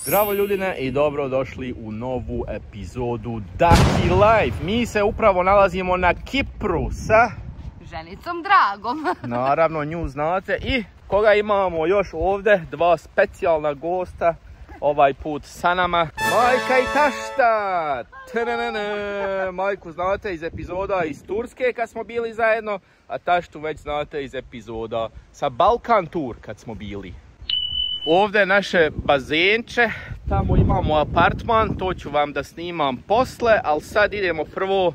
Zdravo ljudine i dobro došli u novu epizodu Daki Life. Mi se upravo nalazimo na Kipru sa ženicom Dragom. Naravno, nju znate. I koga imamo još ovdje? Dva specijalna gosta. Ovaj put sa nama Majka i Tašta. Majku znate iz epizoda iz Turske kad smo bili zajedno, a Taštu već znate iz epizoda sa Balkan Tour kad smo bili. Ovdje je naše bazenče, tamo imamo apartman, to ću vam da snimam posle, ali sad idemo prvo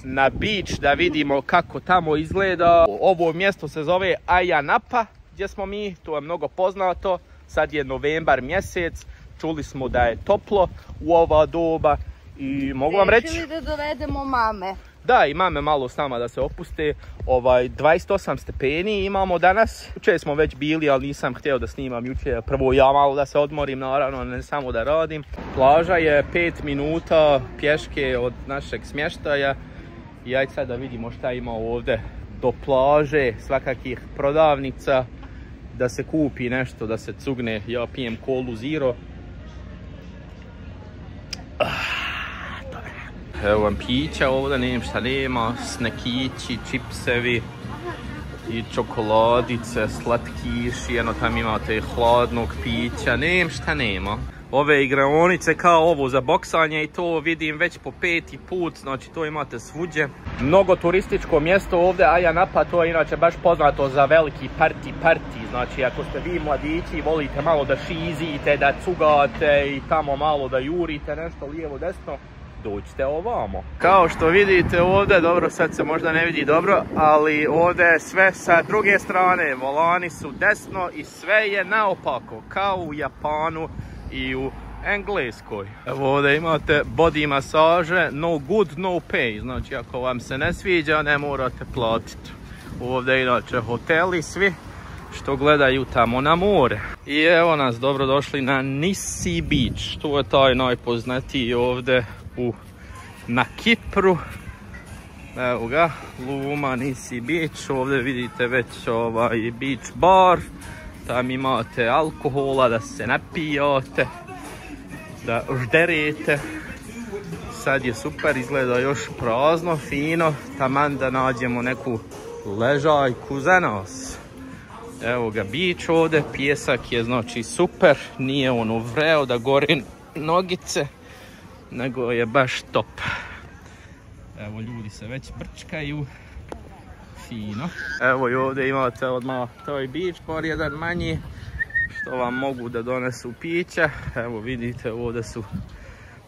na beach da vidimo kako tamo izgleda. Ovo mjesto se zove Ayia Napa, gdje smo mi, to je mnogo poznato. Sad je novembar mjesec, čuli smo da je toplo u ova doba i mogu vam reći... Rešili da dovedemo mame. Da, i mame malo s nama da se opuste. 28 stepeni imamo danas. Jučer smo već bili, ali nisam htio da snimam jučer. Prvo ja malo da se odmorim, naravno, ne samo da radim. Plaža je 5 minuta pješke od našeg smještaja. I ajde sad da vidimo šta ima ovdje do plaže, svakakih prodavnica. Da se kupi nešto, da se cugne. Ja pijem kolu zero. Evo vam pića ovdje, nema šta nema, snekići, čipsevi i čokoladice, slatkiši, jedno tam imate hladnog pića, nema šta nema. Ove igraonice kao ovo za boksanje i to vidim već po 5. put, znači to imate svuđe. Mnogo turističko mjesto ovdje, Ayia Napa, to je inače baš poznato za veliki party, znači ako ste vi mladići, volite malo da šizite, da cugate i tamo malo da jurite nešto lijevo desno, dođite ovamo. Kao što vidite ovdje, dobro sad se možda ne vidi dobro, ali ovdje je sve sa druge strane, volani su desno i sve je naopako, kao u Japanu i u Engleskoj. Evo ovdje imate body masaže, no good, no pay, znači ako vam se ne sviđa ne morate platiti. Ovdje inače hoteli svi što gledaju tamo na more. I evo nas, dobrodošli na Nissi Beach, to je taj najpoznatiji ovdje na Kipru. Evo ga, Luma, Nissi Beach, ovdje vidite već ovaj beach bar. Tam imate alkohola da se napijate, da žderete. Sad je super, izgleda još prazno, fino, taman da nađemo neku ležajku za nas. Evo ga beach ovdje, pjesak je znači super, nije ono vreo da gore nogice, nego je baš top. Evo ljudi se već brčkaju. Fino. Evo i ovdje imate odmah taj beach bar, jedan manji, što vam mogu da donesu pića. Evo vidite ovdje su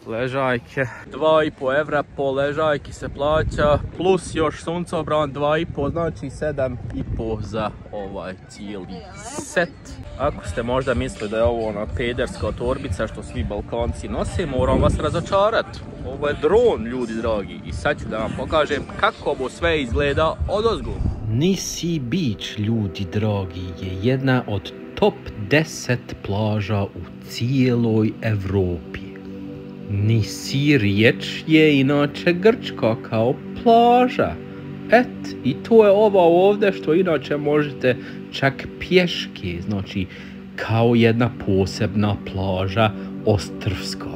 ležajke. 2,5 evra po ležajki se plaća, plus još suncobran 2,5, znači 7,5 za ovaj cijeli set. Ako ste možda mislili da je ovo ona pederska torbica što svi Balkanci nose, moram vas razočarati. Ovo je dron, ljudi dragi, i sad ću da vam pokažem kako ovo sve izgleda odozgo. Nissi Beach, ljudi dragi, je jedna od top 10 plaža u cijeloj Evropi. Nissi riječ je inače grčka kao plaža. I to je ova ovdje što inače možete čak pješke, znači kao jedna posebna plaža ostrvska,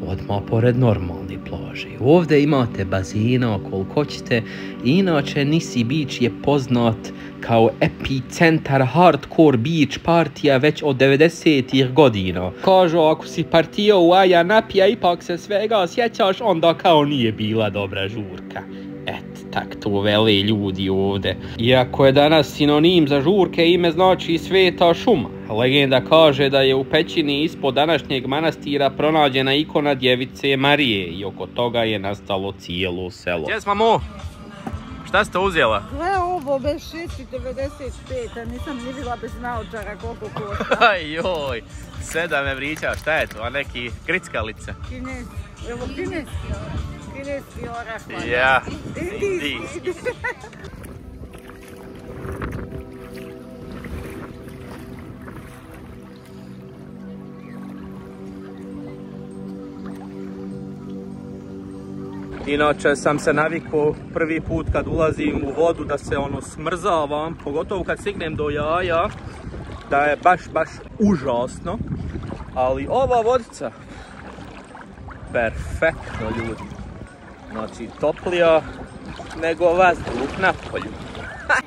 odmah pored normalne plaže. Ovdje imate bazena koliko hoćete. Inače Nissi Beach je poznat kao epicentar hardcore beach partija već od 90-ih godina. Kažu ako si partio u Ayia Napi, a ipak se svega sjećaš, onda kao nije bila dobra žurka. Tak to vele ljudi ovdje. Iako je danas sinonim za žurke, ime znači Sveta šuma. Legenda kaže da je u pećini ispod današnjeg manastira pronađena ikona djevice Marije i oko toga je nastalo cijelo selo. Gdje smo mu? Šta ste uzela? Gle ovo, bez 6,95, a nisam vidjela bez naočara koliko košta. Ajoj, 7 evrića, šta je to? A neki grickalice? Kineski, evo kineski orah. Ja, Inače sam se navikao prvi put kad ulazim u vodu da se ono smrzavam, pogotovo kad stignem do jaja, da je baš užasno. Ali ova vodica, perfektno ljudi. Znači toplija nego vazduh na polju.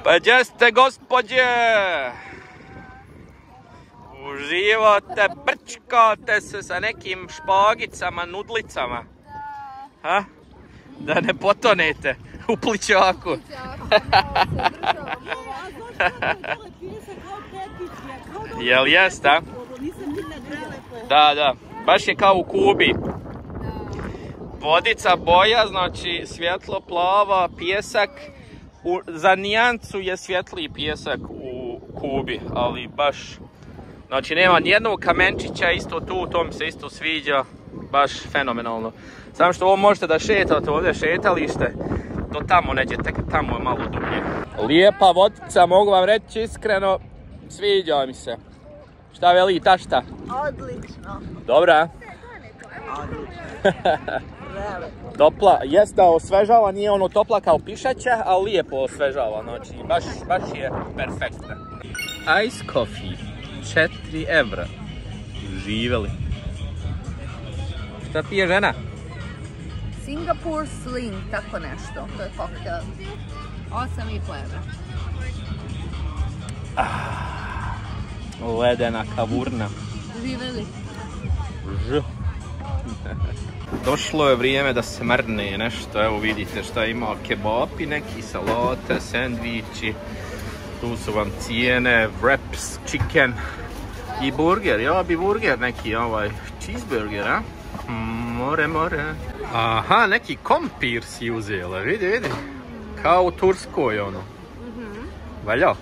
Pa gdje ste gospođe? Uživate, brčkate se sa nekim špagicama, nudlicama. Ha? Da ne potonete u plićaku. Jel jest, a? Da, baš je kao u Kubi. Vodica boja, znači svjetlo plava, pijesak. Za nijancu je svjetliji pijesak u Kubi, ali baš... Znači nema nijednog kamenčića, isto tu, to mi se isto sviđa. Baš fenomenalno. Samo što ovo možete da šetate ovdje šetalište. Do tamo neđe, tek tamo je malo dublje. Lijepa vodica, mogu vam reći iskreno. Sviđa mi se. Šta veli tašta? Odlično. Dobra? Odlično. Topla, jest da osvežava, nije ono topla kao pišaća, ali lijepo osvežava, znači baš je perfektna. Ice coffee, 4 evra. Živeli. Šta pije žena? Singapore Sling, tako nešto, to je koktel. 8,5 evra. Ledena kavurna. Živeli. Došlo je vrijeme da se mrne nešto, evo vidite šta ima, kebapi, neki salate, sandviči, tu su vam cijene, wraps, chicken i burger, ja bi burger neki cheeseburger, a? More. Aha, neki kompir si uzela, vidi, kao u Turskoj ono. Valja?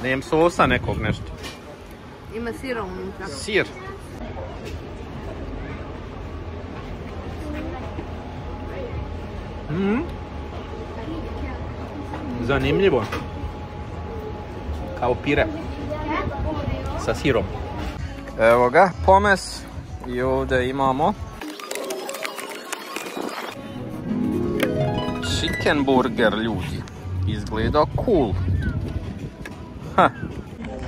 Nijem sosa nekog nešto. Ima sira unutra. Sir. Zanimljivo. Kao pire. Sa sirom. Evo ga, pomes. I ovdje imamo chicken burger, ljudi. Izgleda cool. Ha.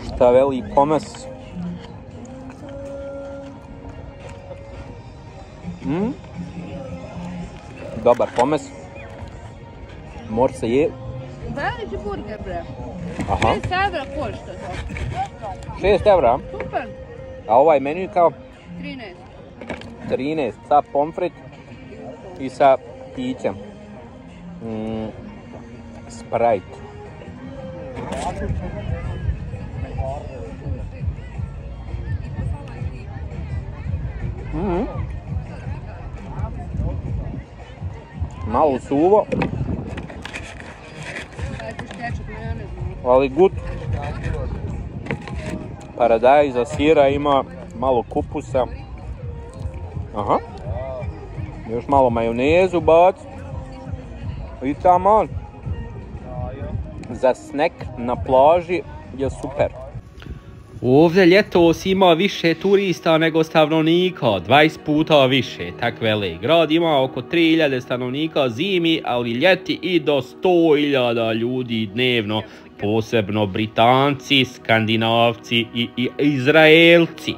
Šta veli pomes? Dobar pomes. Mor se je. Veliki burger, bre. Aha. 6 evra košta to. 6 evra? Super. A ovaj menu je kao? 13. 13, sa pomfrit i sa pićem. Sprite. Malo suvo. Ali good. Paradajza, sira ima, malo kupusa. Aha. Još malo majonezu bac. I taman. Za snack na plaži je super. Ovdje ljetos ima više turista nego stanovnika, 20 puta više, tak veli. Grad ima oko 3000 stanovnika zimi, ali ljeti i do 100.000 ljudi dnevno, posebno Britanci, Skandinavci i Izraelci.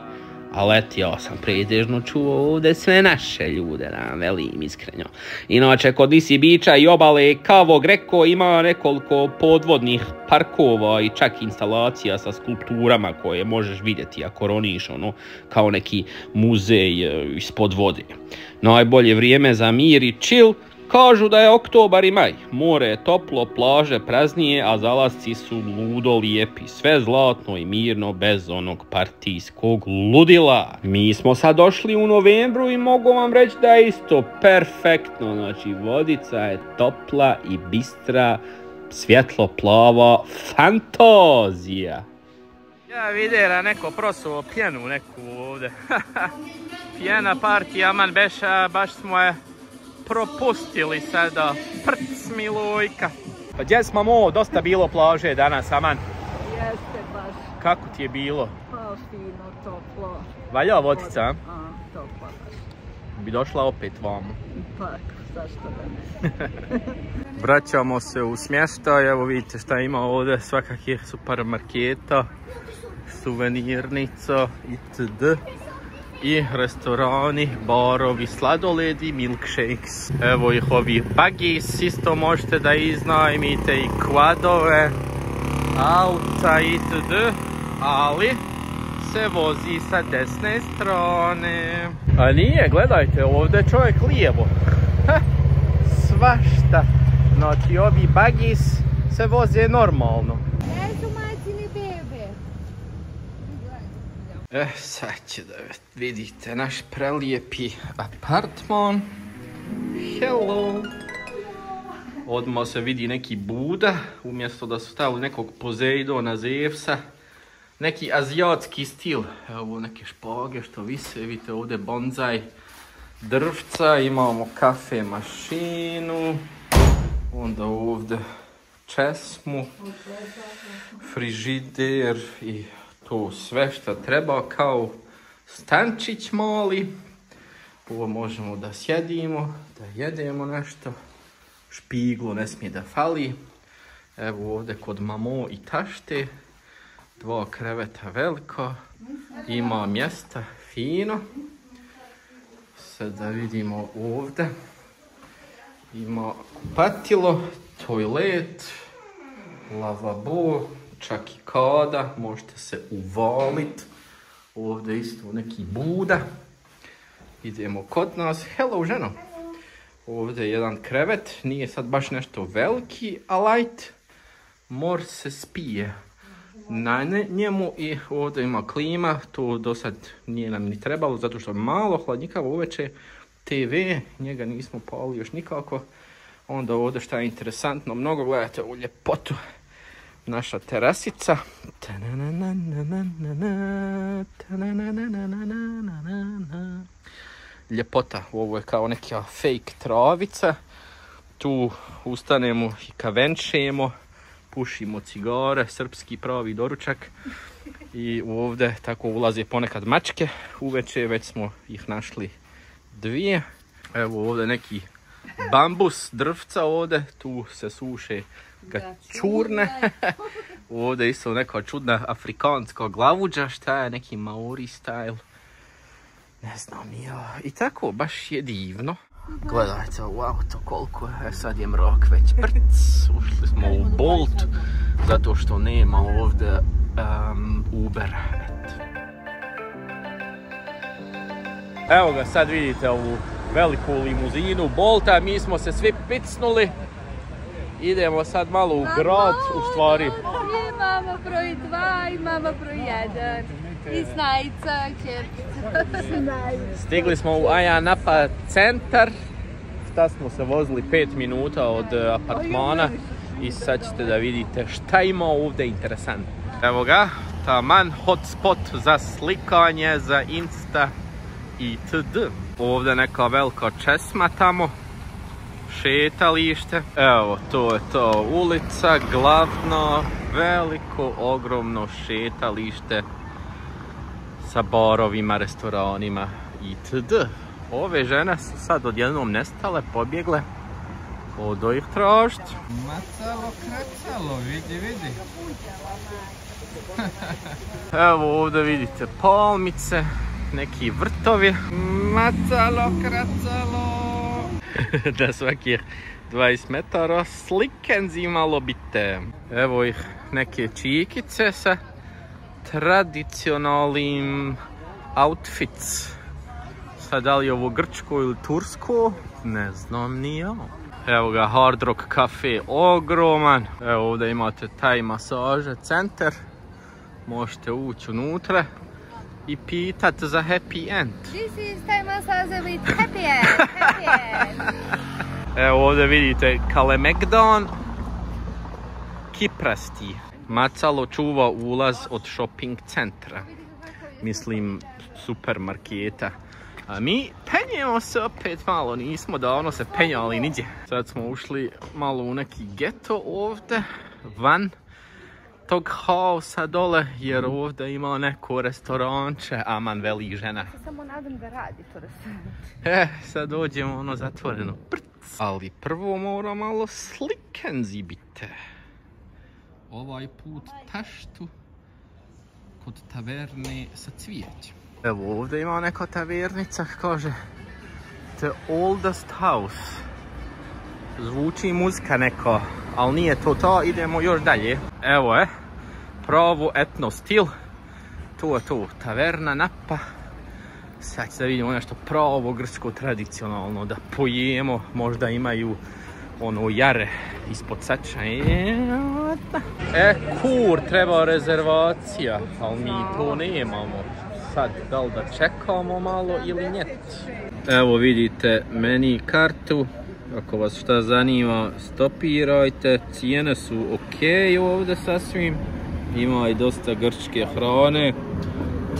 A leti, ja sam pretežno čuo ovdje sve naše ljude, da velim iskreno. Inače, kod Nisi Bića i obale Cavo Greco ima nekoliko podvodnih parkova i čak instalacija sa skulpturama koje možeš vidjeti ako roniš, ono, kao neki muzej ispod vode. Najbolje vrijeme za mir i chill. Kažu da je oktobar i maj, more je toplo, plaže praznije, a zalasci su ludo lijepi, sve zlatno i mirno bez onog partijskog ludila. Mi smo sad došli u novembru i mogu vam reći da je isto perfektno, znači vodica je topla i bistra, svjetlo plava, fantazija. Ja vidjela neko prosuo pjenu neku ovdje, pjena partija, man beša, baš smo je propustili sada, prc Milojka. Pa gdje smo mo, dosta bilo plaže danas, aman. Jeste baš. Kako ti je bilo? Pa fino, toplo. Valja vodica, a? Toplo baš. Bi došla opet vamo. Pa, zašto da ne? Vraćamo se u smještaj, evo vidite šta ima ovdje, svakakih supermarketa. suvenirnica itd. I restorani, barovi, sladoledi, milkshakes. Evo ih ovi buggies, isto možete da iznajmite i kvadove, auta itd. Ali se vozi sa desne strane. A nije, gledajte, ovdje čovjek lijevo. Svašta. Znači ovi buggies se voze normalno. Sad će da vidite naš prelijepi apartman. Hello. Odmah se vidi neki Buda, umjesto da su stavili nekog Poseidona, Zevsa. Neki azijatski stil. Evo neke špage što vise, vidite ovdje bonzaj drvca, imamo kafe mašinu. Onda ovdje česmu, frižider i to sve što treba kao stančić mali. Ovo možemo da sjedimo, da jedemo nešto. Špiglo ne smije da fali. Evo ovdje kod mamo i tašte. 2 kreveta veliko. Ima mjesta fino. Sad da vidimo ovdje. Ima kupatilo, toalet, lavabo, čak i kada, možete se uvalit. Ovdje isto neki Buda. Idemo kod nas. Hello, ženo. Ovdje je jedan krevet, nije sad baš nešto veliki, a light. Mor se spije na njemu i ovdje ima klima. To do sad nije nam ni trebalo, zato što je malo hladnjikavo uveče. TV, njega nismo pali još nikako. Onda ovdje šta je interesantno, mnogo gledate u ljepotu. Naša terasica. Ljepota, ovo je kao neka fake travica. Tu ustanemo i kavenčemo, pušimo cigare, srpski pravi doručak. I ovdje tako ulaze ponekad mačke. Uveče već smo ih našli 2. Evo ovdje neki bambus, drvca ovdje, tu se suše čurne. Ovdje isto neka čudna afrikanska glavuđa, šta je neki Maori style. Ne znam ja. I tako, baš je divno. Gledajte ovo auto koliko je, sad je mrak već brc. Ušli smo u Bolt, zato što nema ovdje Uber. Evo ga, sad vidite ovu veliku limuzinu Bolta, mi smo se svi picnuli. Idemo sad malo u grad, u stvari. Imamo broj 2, imamo broj 1. I snajica, Stigli smo u Ayia Napa centar. Šta smo se vozili 5 minuta od apartmana. I sad ćete da vidite šta ima ovdje interesantno. Evo ga, taman hotspot za slikanje, za Insta itd. Ovdje neka velika česma tamo. Šetalište. Evo, to je to ulica, glavno, veliko, ogromno šetalište sa barovima, restoranima itd. Ove žene su sad odjednom nestale, pobjegle. Odo ih tražit. Macalo, kracalo, vidi. Evo ovdje vidite palmice, neki vrtovi. Macalo, kracalo. Da svakih 20 metara slikenzi malo bite. Evo ih neke čikice sa tradicionalnim outfits. Sad da li je ovo grčko ili tursko? Ne znam ni ja. Evo ga Hard Rock Cafe, ogroman. Evo ovdje imate taj masaže centar. Možete ući unutra i pitat za happy end. This is Thai massage with happy end. Evo ovdje vidite Kalemegdan, Kiprasti. Macalo čuva ulaz od shopping centra. Mislim supermarketa. A mi penjemo se opet malo, nismo davno se penjali nigdje. Sad smo ušli malo u neki geto ovdje, van tog haosa dole, jer ovdje ima neko restoranče, aman veli žena. Samo nadam da radi to restoran. Sad dođemo ono zatvoreno. Ali prvo mora malo sliken zibite. Ovaj put taštu kod taverne sa cvijećem. Evo ovdje ima neka tavernica, kaže The Oldest House. Zvuči muzika neka, ali nije to, idemo još dalje. Evo je, pravo etno stil. Tu je tu, taverna Napa. Sad da vidimo nešto pravo grčko tradicionalno, da pojemo, možda imaju ono jare ispod sača. Kur, treba rezervacija, ali mi to nemamo. Sad, da li da čekamo malo ili njet? Evo vidite meni kartu, ako vas šta zanima stopirajte, cijene su ok ovdje sasvim. Ima i dosta grčke hrane,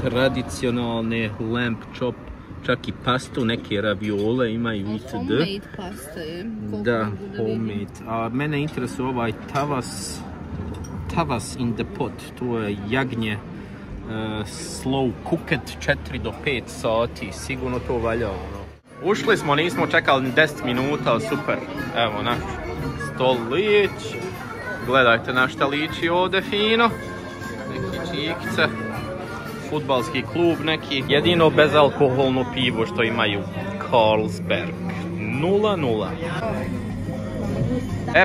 tradicionalne lamb chop, čak i pastu, neke raviole imaju itd. Homemade pasta je. Da, homemade. A mene interesuje ovaj tavas in the pot, to je jagnje slow cooked 4 do 5 sati, sigurno to valja. Ušli smo, nismo čekali ni 10 minuta, super. Evo naš stolić. Gledajte na šta liči ovdje fino. Neki čikce. Fudbalski klub neki. Jedino bezalkoholno pivo što imaju. Carlsberg. 0-0.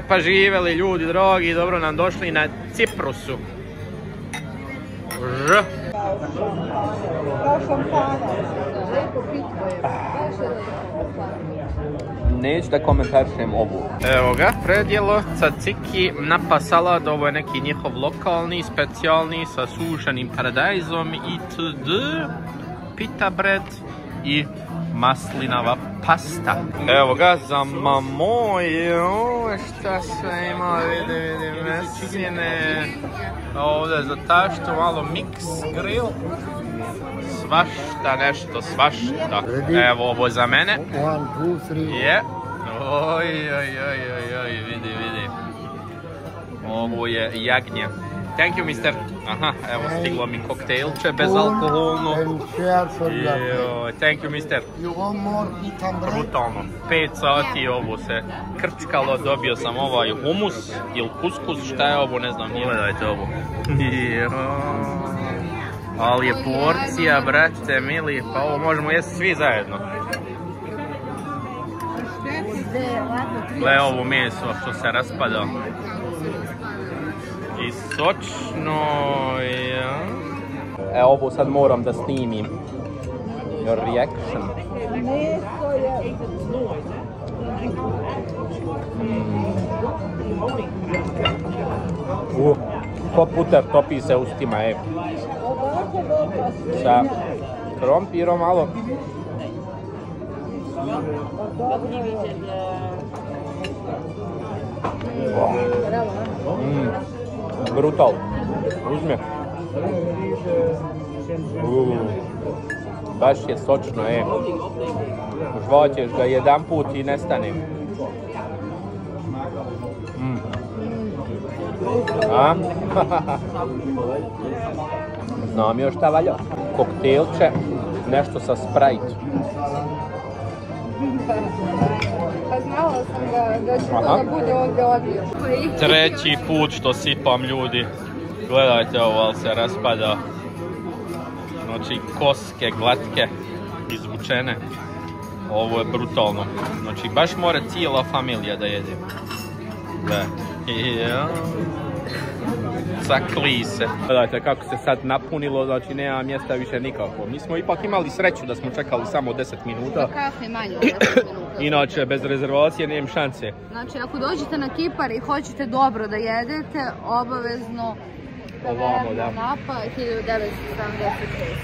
Pa živeli ljudi drogi, dobro nam došli na Ciprusu. Neću da komentarišem ovu. Evo ga, predjelo, tzatziki, Napa salad, ovo je neki njihov lokalni, specijalni, sa sušenim paradajzom itd. Pita bread i maslinava pasta. Evo ga, za mamoj, šta sve ima, vidi, mesine. Ovdje za taštu, malo mix grill. Svašta nešto, svašta. Evo ovo za mene. 1, 2, 3. Je. Oj, vidi. Ovo je jagnje. Thank you, mister. Aha, evo stiglo mi kokteilče bezalkoholno. Thank you, mister. Brutalno. 5 sati ovo se krčkalo, dobio sam ovaj humus ili kuskus, šta je ovo, ne znam, nije. Gledajte ovo. Ali je porcija, brate, mili, pa ovo možemo jesti svi zajedno. Gle ovo meso što se raspada. I sočno, ja. Ovo sad moram da snimim. Your reaction. Ko puter topi se ustima, sa krompirom malo. Brutal. Uzme. Baš je sočno, žvaćeš ga jedan put i nestane. A? Znam još šta valja. Koktelče, nešto sa Sprite. Pa znala sam da će to da bude ovdje odbio. Treći put što sipam, ljudi. Gledajte ovo, ali se raspada. Znači, koske, glatke, izvučene. Ovo je brutalno. Znači, baš mora cijela familija da jede. Da. Sakli se. Gledajte kako se sad napunilo, znači nema mjesta više nikako. Mi smo ipak imali sreću da smo čekali samo 10 minuta. Za kafe manje od 10 minuta. Inače, bez rezervacije nemam šanse. Znači, ako dođete na Kipar i hoćete dobro da jedete, obavezno Taverna Napa 1976.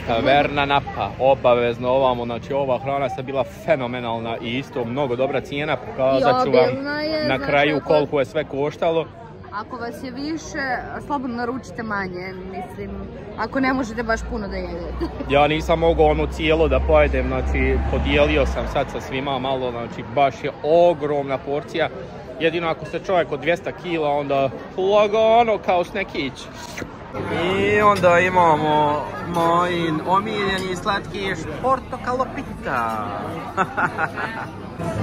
Taverna Napa, obavezno ovamo, znači ova hrana se bila fenomenalna i isto mnogo dobra cijena, pokazat ću vam na kraju koliko je sve koštalo. Ako vas je više, slobodno naručite manje, mislim, ako ne možete baš puno da jedete. Ja nisam mogao ono cijelo da pojedem, znači podijelio sam sad sa svima malo, znači baš je ogromna porcija. Jedino ako ste čovjek od 200 kila, onda lagano kao snekić. I onda imamo moj omiljeni slatkiš portokalo pita.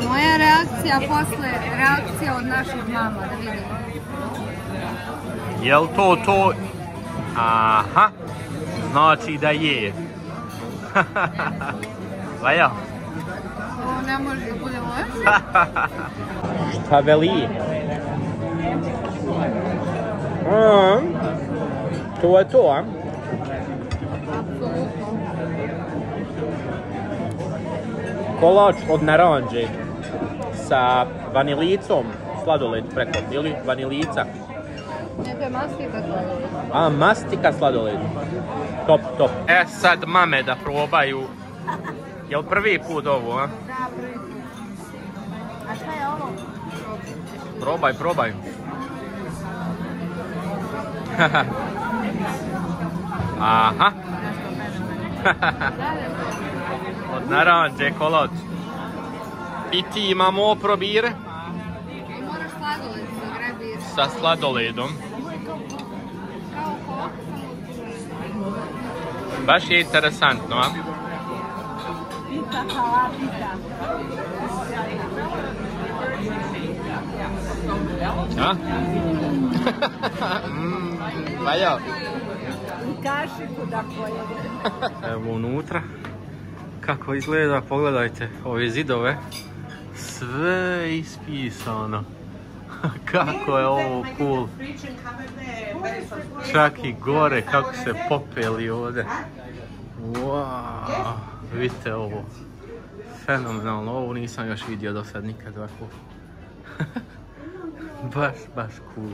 Moja reakcija posle reakcija od naših mama, da vidimo. Jel to? Aha. znači da je. Valja? Ovo ne može da bude loše. Šta veli? To je to, a? Kolač od naranđe sa vanilicom, sladoled preko, ili vanilica? Ne, to je mastika sladoled. A, mastika sladoled. Top, top. Sad mame da probaju. Jel prvi put ovo, a? Da, prvi put. A šta je ovo? Probaj, probaj. Aha. Od naranđe kolač. I ti imamo probire? Moraš sladoled sa grebir. Sa sladoledom. Kao kok. Baš je interesantno, a? Pita, hvala, pita. A? Valja. I kašiku da pojede. Evo unutra. Kako izgleda, pogledajte ove zidove. Sve ispisano. Kako je ovo cool. Čak i gore kako se popeli ovdje. Wow, vidite ovo. Fenomenalno, ovo nisam još vidio do sad nikad ovako. Baš cool.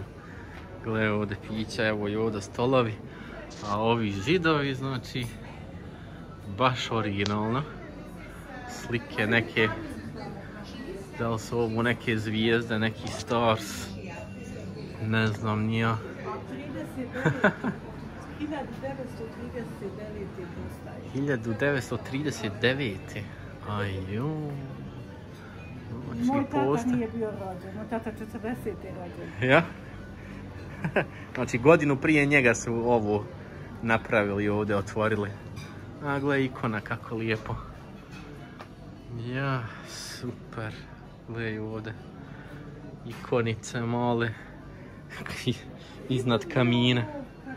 Gle ovdje pića, evo i ovdje stolovi. A ovi zidovi, znači, baš originalno. Slike neke, da li su ovo neke zvijezde, neki stars, ne znam ni ja. 1939. Ajjo. Moj tata nije bio rođen, moj tata 40. rođen. Ja? Znači godinu prije njega su ovo napravili ovdje, otvorili. A gle ikona kako lijepo. Ja, super. Gle ovdje. Ikonice male. Iznad kamina.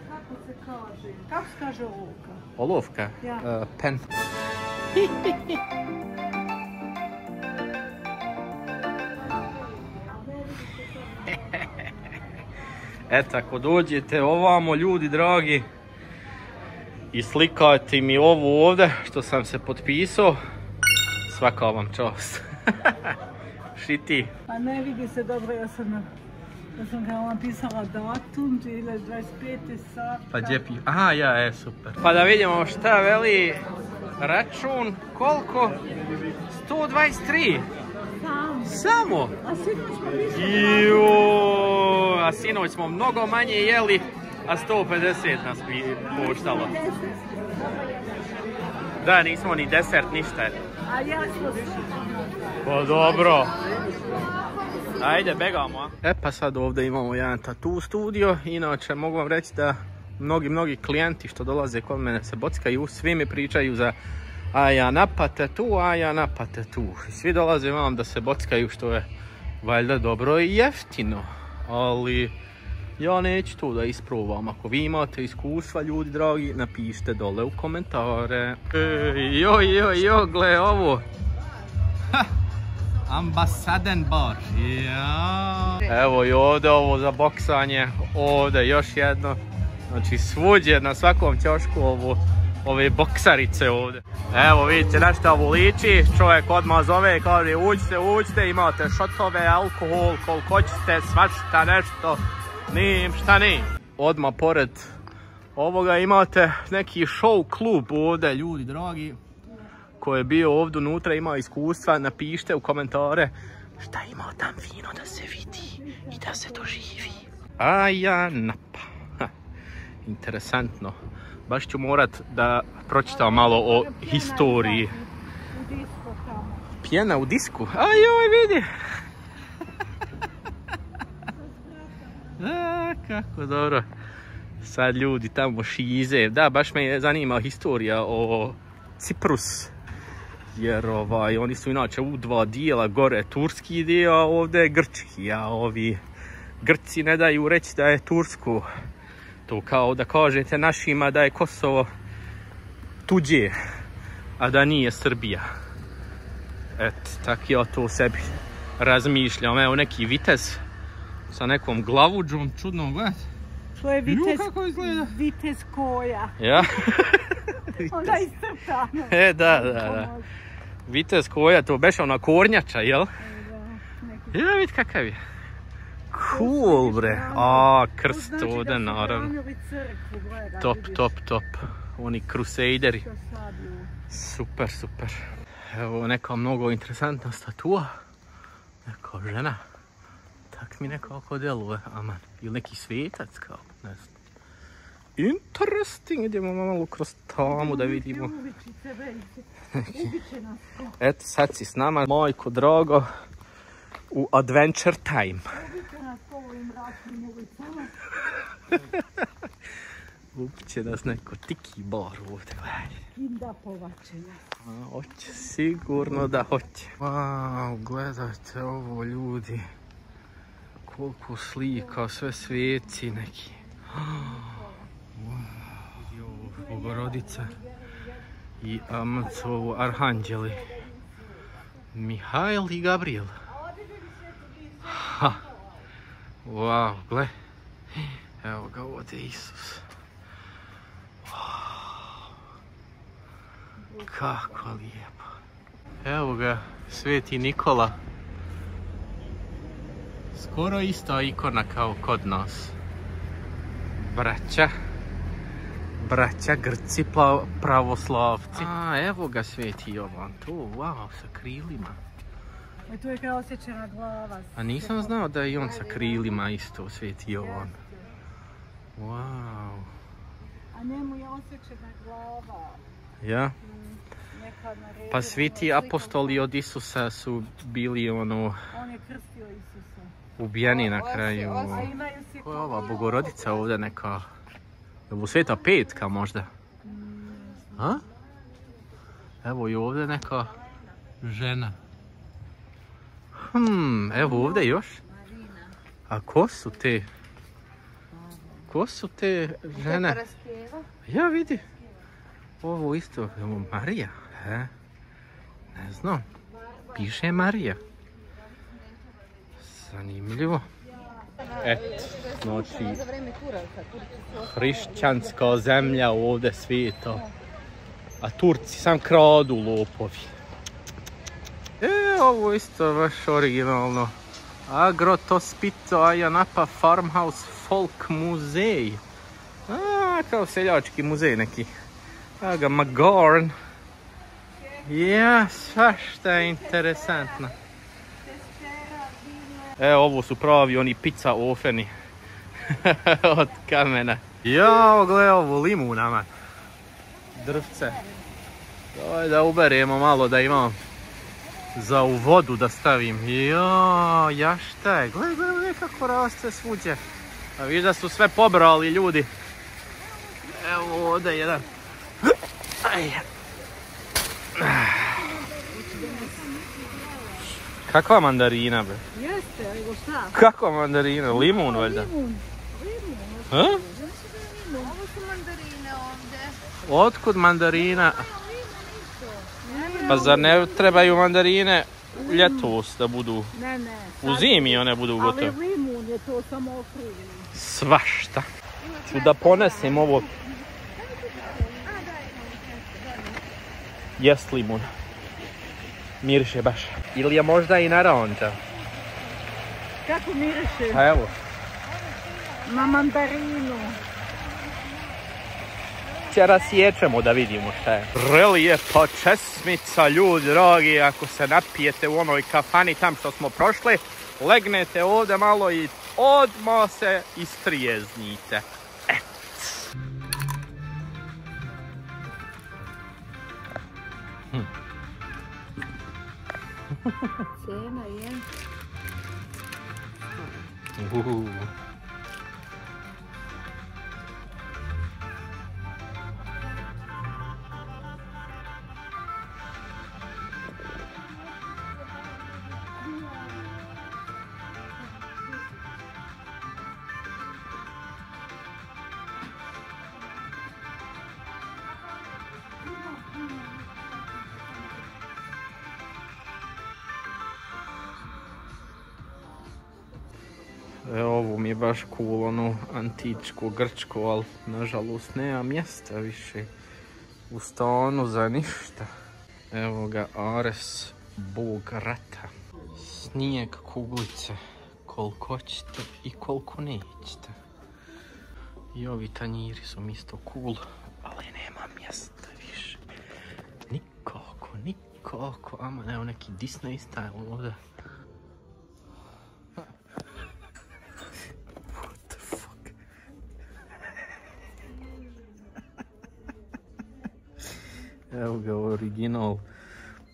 Kako se kaže? Kako se kaže olovka? Olovka? Ja. Pen. Eto, ako dođete ovamo, ljudi dragi, i slikajte mi ovo ovdje što sam se potpisao, svaka vam čast. Šiti. A ne vidi se dobro, ja sam kao napisala datum, 25. sat. Pa gdje pi... Aha, ja, super. Pa da vidimo šta veli račun, koliko? 123. Samo? A sinoć smo više. A sinoć smo mnogo manje jeli, a 150 nas bi koštalo. Da, nismo ni desert, ništa. A ja smo Pa dobro. Ajde, begamo. Pa sad ovdje imamo jedan tattoo studio. Inače, mogu vam reći da mnogi klijenti što dolaze kod mene se bockaju, svi mi pričaju za a ja napate tu. Svi dolaze vam da se bockaju, što je valjda dobro i jeftino. Ali ja neću to da isprobam. Ako vi imate iskustva, ljudi dragi, napišite dole u komentare. Jo, gle ovo. Ambasaden bar. Ja. Evo i ovdje ovo za boksanje. Ovdje još jedno. Znači svuđe na svakom ćošku ove boksarice ovdje. Evo vidite na šta ovo liči. Čovjek odmah zove i kaže uđite, imate šotove, alkohol, koliko hoćete, svašta nešto. Nim, šta nim. Odmah pored ovoga imate neki show klub ovdje, ljudi dragi. Ko je bio ovdje unutra, ima iskustva, napišite u komentare šta ima tam fino da se vidi i da se doživi. A ja napa. Interesantno. Baš ću morat da pročitam malo o historiji. Pjena u disku? Ajoj, vidi. Kako dobro. Sad ljudi tamo šize. Da, baš me zanima historija o Ciprus. Jer oni su inače u dva dijela, gore turski dio, a ovdje je grčki. A ovi Grci ne daju reći da je tursko. To kao da kažete našima da je Kosovo tuđe, a da nije Srbija. Eto, tak ja to sebi razmišljam. Evo neki vitez sa nekom glavuđom, čudnom, gledajte. To je vitez, kako izgleda? vitez koja. Ja? Onda iscrtano. Da. Vitez koja, to beše ona kornjača, jel? Ja, vidi kakav je. Cool, bre. A, krst ovdje, naravno. Top. Oni crusaderi. Super. Evo neka mnogo interesantna statua. Neka žena. Tak mi nekako deluje, aman. Ili neki svetac, kao, ne znam. Interesting, idemo malo kroz tamo da vidimo. Eto, sad si s nama, majko drago, u Adventure Time. Ubiće nas neko tiki bar ovdje, gledaj. Kidnapovaće nas. Hoće, sigurno da hoće. Wow, gledajte ovo, ljudi. Koliko slika, sve sveci neki. Bogorodica i Amacovu arhanđeli. Mihajl i Gabriel. Wow, gle. Evo ga ovdje Isus. Kako lijepo. Evo ga, Sveti Nikola. Skoro ista ikona kao kod nas. Braća Grci pravoslavci. A, evo ga Sveti Jovan, tu, wow, sa krilima. Tu je kao osjećena glava. A nisam znao da je i on sa krilima isto, Sveti Jovan. Wow. A njemu je osjećena glava. Ja? Pa svi ti apostoli od Isusa su bili ono... On je krstio Isusa. Ubijeni na kraju. Ko je ova Bogorodica ovdje neka? Je ovo Sveta Petka možda? A? Evo i ovdje neka žena. Evo ovdje još. A ko su te? Ko su te žene? Ja vidi. Ovo isto, evo Marija. Ne znam. Piše Marija. Zanimljivo. Eto, znači, hrišćanska zemlja ovdje svijeta. A Turci sam kradu, lopovi. Ovo isto baš originalno. Agrotospito Ajanapa Farmhouse Folk muzej. Kao seljački muzej neki. Evo ga, Magorn. Ja, svašta je interesantno. Evo, ovo su pravi oni pizza ofeni. Od kamena. Jao, gle ovo, limunama. Drvce. Daj da uberemo malo da imam za u vodu da stavim. Jao, ja šta je? Gle kako raste svuđe. A vidiš da su sve pobrali ljudi. Evo ovdje jedan. Kakva mandarina, be? Jeste, evo šta? Kakva mandarina? Limun, valjda? Limun. Ovo su mandarine ovdje. Otkud mandarina? Pa zar ne trebaju mandarine ljetos da budu? Ne. U zimi one budu gotove. Ali limun je to samo okrivljeno. Svašta. Ću da ponesem ovo. Jest limun. Miriše baš. Ili je možda i naranđa. Kako miriše? Pa evo. Na mandarinu. Včera sjećemo da vidimo šta je. Prelijepa česmica, ljudi dragi. Ako se napijete u onoj kafani tam što smo prošli, legnete ovdje malo i odmah se istrijeznite. Cena je... Ovo mi je baš cool, ono antičko, grčko, ali nažalost nema mjesta više u stanu za ništa. Evo ga, Ares, bog rata. Snijeg, kuglice, koliko ćete i koliko nećete. I ovi tanjiri su mi isto cool, ali nema mjesta više. Nikako, ama evo neki Disney style ovdje. What the fuck? Evo ga original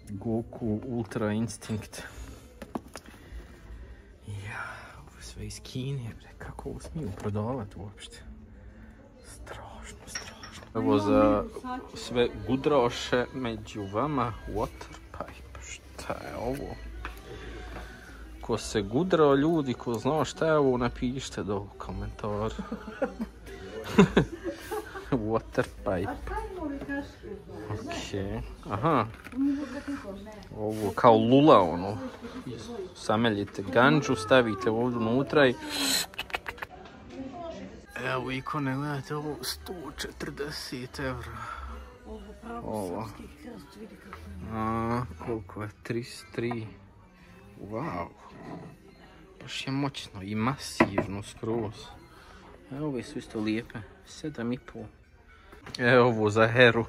Goku Ultra Instinct. Ja, ovo sve iz Kine, kako ovo smiju prodavati uopšte? Strašno. Evo za sve gudraoše među vama, Waterpipe, šta je ovo? Ko se gudrao ljudi, ko zna šta je ovo, napišite do komentar. Waterpipe. Ok, aha. Ovo kao lula, ono. Sameljite ganđu, stavite ovdje unutra i... Evo ikone, gledajte ovo, 140 evra. Ovo. Koliko je? 33. Wow. Baš je moćno i masivno skroz. Evo ove su isto lijepe. 7,5. Evo ovo za Heru.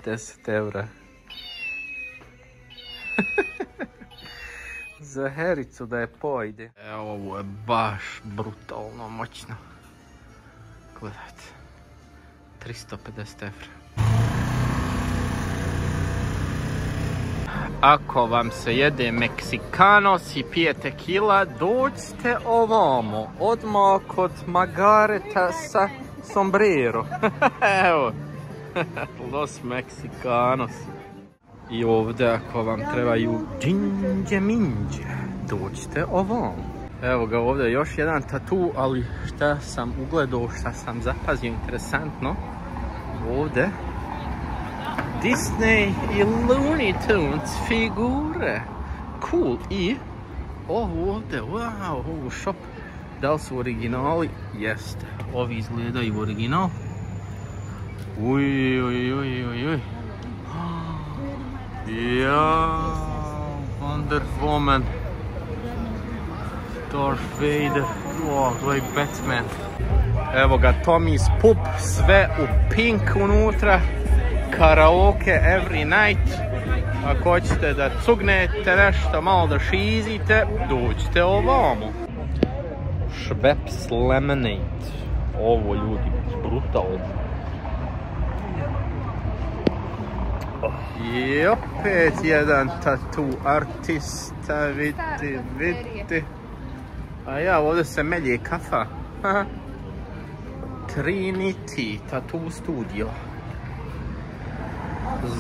10 evra. Za Hericu da je pojde. Evo ovo je baš brutalno moćno. Gledajte. 350 evra. Ako vam se jede Meksikanos i pije tequila, dođite ovamo. Odmah kod Margareta sa sombrero. Evo. Los Mexicanos. I ovdje ako vam trebaju džinđe minđe, dođite ovom. Evo ga ovdje još jedan tatu, ali šta sam ugledao, šta sam zapazio interesantno. Ovdje Disney i Looney Tunes figure. Cool. I ovo ovdje, wow, ovo shop. Da li su originali? Jeste. Ovi izgledaju original. Uj. Ja, Wonder Woman, Darth Vader, gledaj Batman. Evo ga, Tommy's Pub, sve u pink unutra, karaoke every night. Ako hoćete da cugnete nešto, malo da šizite, dođite ovamo. Schweppes Lemonade, ovo ljudi, brutalno. I opet jedan tattoo artista, vidite. A ja, ovdje se melje kafa. Trinity Tattoo Studio.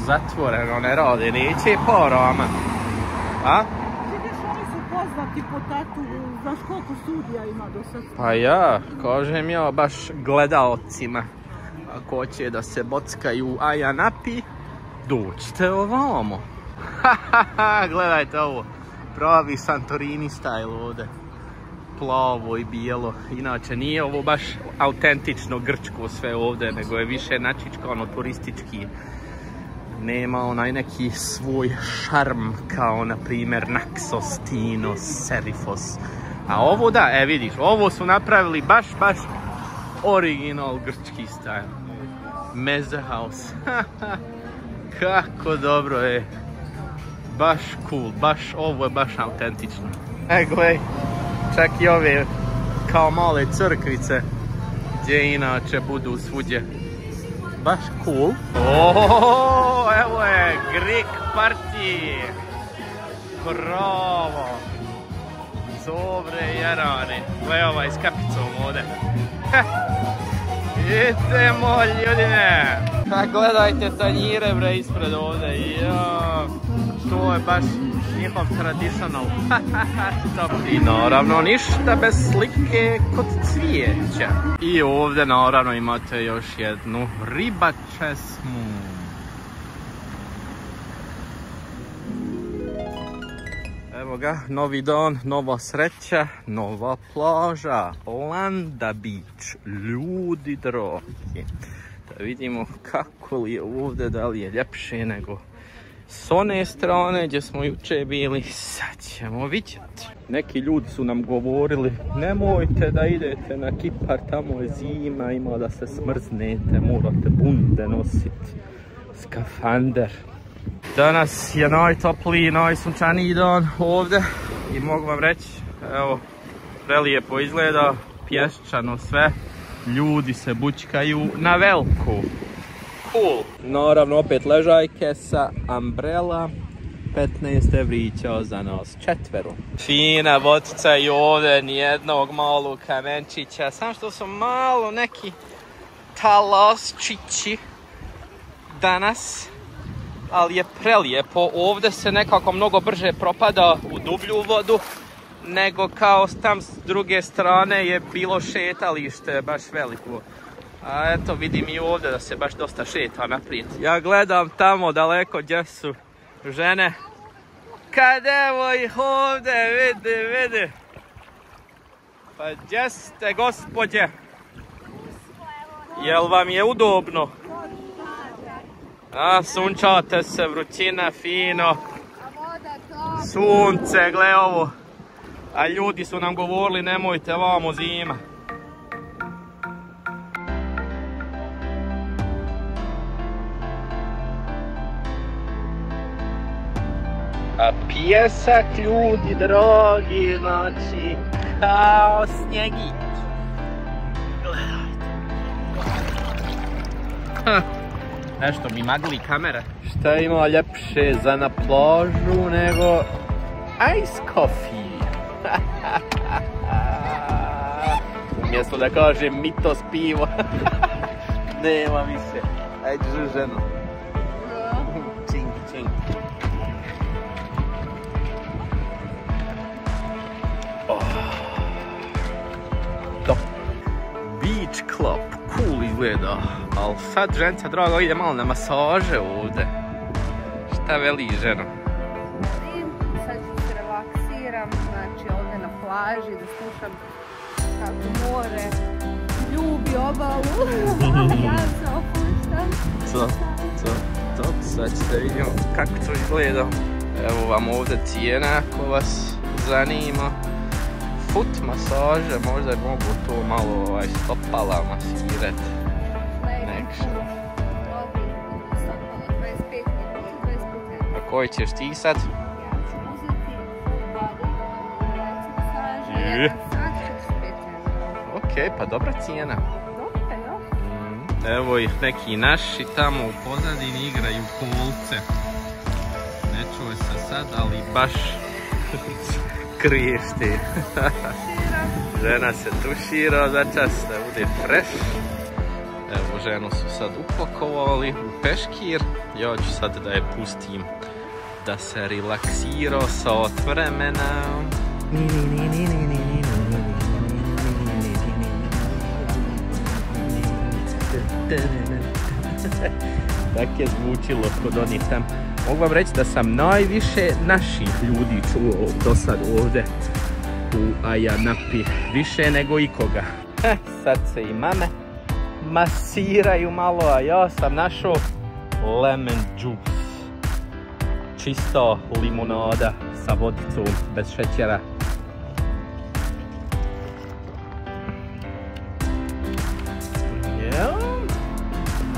Zatvoreno, ne rade, neće parama. A? Vidiš, oni su poznati po tatu, znaš koliko studija ima do sad? Pa ja, kažem ja baš gledaocima. Ako hoće da se bockaju, a ja napi, dođite ovamo. Gledajte ovo, pravi Santorini style ovdje. Plavo i bijelo, inače nije ovo baš autentično grčko sve ovdje, nego je više načičkano turistički. Nema onaj neki svoj šarm kao na primjer Naxos, Tinos, Serifos. A ovo da, vidiš, ovo su napravili baš original grčki style. Meze House. Kako dobro je. Baš cool, ovo je baš autentično. Gledaj, čak i ove kao male crkvice gdje inače budu svuđe. Baš cool. Evo je Greek party. Bravo. Dobre jarane. Gledaj ovaj s kapicom ovdje. Idemo ljudine. Gledajte tanjire bre ispred ovdje. To je baš njihov traditional. I naravno ništa bez slike kod cvijeća. I ovdje naravno imate još jednu ribačesmu. Evo ga, novi dan, nova sreća, nova plaža, Landa Beach, ljudi dragi. Da vidimo kako li je ovdje, da li je ljepše nego s one strane gdje smo juče bili, sad ćemo vidjeti. Neki ljudi su nam govorili, nemojte da idete na Kipar, tamo je zima, ima da se smrznete, morate bunde nositi, skafander. Danas je najtopliji, najsunčaniji dan ovdje i mogu vam reći, evo, prelijepo izgleda, pješčano sve, ljudi se bućkaju na veliko. Cool. Naravno opet ležajke sa umbrella, 15 evrića za nas četvero. Fina vodica i ovdje, nijednog malog kamenčića, samo što su malo neki talasčići danas. Ali je prelijepo, ovdje se nekako mnogo brže propada u dublju vodu, nego kao tam s druge strane je bilo šetalište, baš veliko. A eto vidim i ovdje da se baš dosta šeta naprijed. Ja gledam tamo daleko gdje su žene. Kad evo ih ovdje, vidi. Pa gdje ste gospođe? Jel vam je udobno? A, sunčate se, vrućina, fino. Sunce, gle ovo. A ljudi su nam govorili nemojte vamo zima. A pjesak, ljudi dragi, znači kao snjegić. Gledajte. Nešto mi magli kamera. Šta ima ljepše za na plažu nego ice coffee? Umjesto da kažem mitos pivo. Nema više. Ajde ženo. Čing, čing. Top. Beach Club. Cool izgleda. Ali sad ženca drago ide malo na masaže ovdje. Šta veli ženo? Sad ću se relaksiram, znači ovdje na plaži da slušam kako more ljubi obalu. Ja se opuštam. To, sad ćete vidimo kako to izgleda. Evo vam ovdje cijena ako vas zanima. Foot masaže, možda mogu to malo stopala masirati. A koji ćeš ti sad? Ja ću uzeti masaže, Ok, pa dobra cijena. Dobro, jo? Evo ih neki naši tamo u pozadini igraju kolce. Ne čuje se sad, ali baš kriješte. Žena se tušira za čas da bude fresh. Evo, ženu su sad upakovali u peškir. Ja ću sad da je pustim da se relaksira sat vremena. Tak je zvučilo kod onih tam. Mogu vam reći da sam najviše naših ljudi čuo do sad ovdje u Ayia Napa. Više nego ikoga. Sad se i mame masiraju malo, a ja sam našao lemon juice. Čista limonada sa vodicom, bez šećera.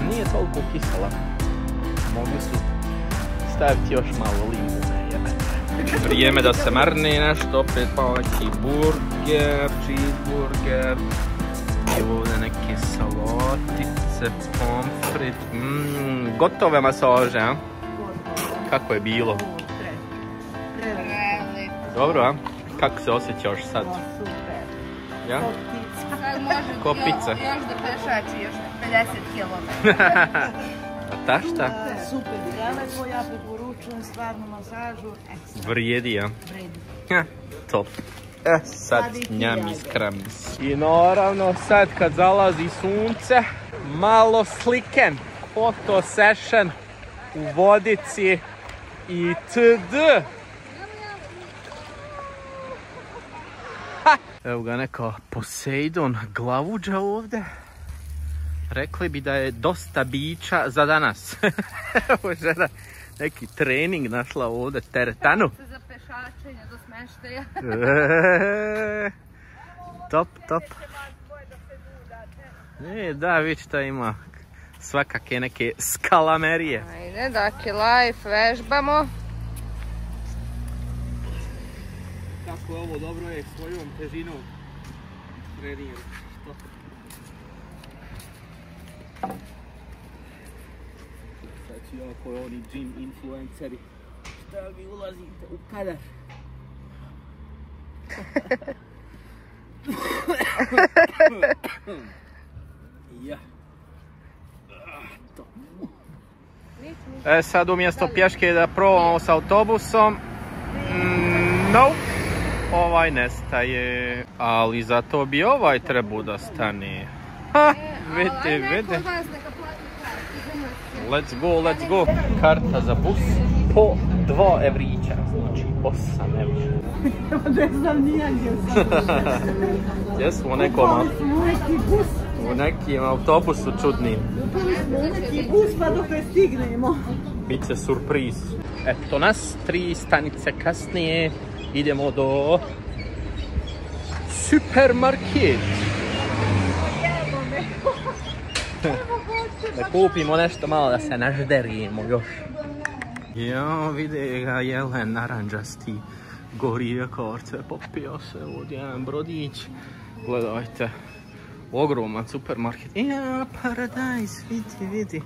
Nije toliko kisela. Mogli su staviti još malo limuna. Vrijeme da se marne nešto, opet pa neki burger, cheeseburger. I ovdje neke salatice, pomfrit. Gotove masaže, a? Kako je bilo? Dobro, a? Kako se osjećaš sad? Super. Ja? Sad može Ko pizza. još da pešači još 50 km. A ta šta? Super, prelepo, ja preporučujem stvarnu masažu. Vrijedi, a? Vredi. Top. Sad njamis kramis. I naravno sad kad zalazi sunce, malo sliken, photo session u vodici i td. Evo ga neka Poseidon glavuđa ovdje. Rekli bi da je dosta bića za danas. Evo žena neki trening našla ovdje, teretanu. Za pešačenje do smeštaja. Top, top. Da, vi šta ima svakake neke skalamerije. Ajde, dakle, live vežbamo. Kako je ovo dobro je svojom težinom trenirati. Sad ću jako oni gym influenceri. Šta vi ulazite u kadar? Ja. Sad umjesto pješke da probamo s autobusom. Nope. Ovaj nestaje. Ali zato bi ovaj trebao da stane. Ha, vidi. Let's go, let's go. Karta za bus po 2 evrića. Znači 8 evra. Ne znam nijagdje sam. Jesmo u nekim autobusu čudnim. Neki bus pa dok ne stignemo. Biće surpriz. Eto nas, 3 stanice kasnije idemo do supermarket. Da kupimo nešto malo da se nažderimo još. Jo, vide ga jelen naranđasti. Gorije korce, popio se ovdje jedan brodić. Gledajte, ogroman supermarket. Ja, paradajz, vidi.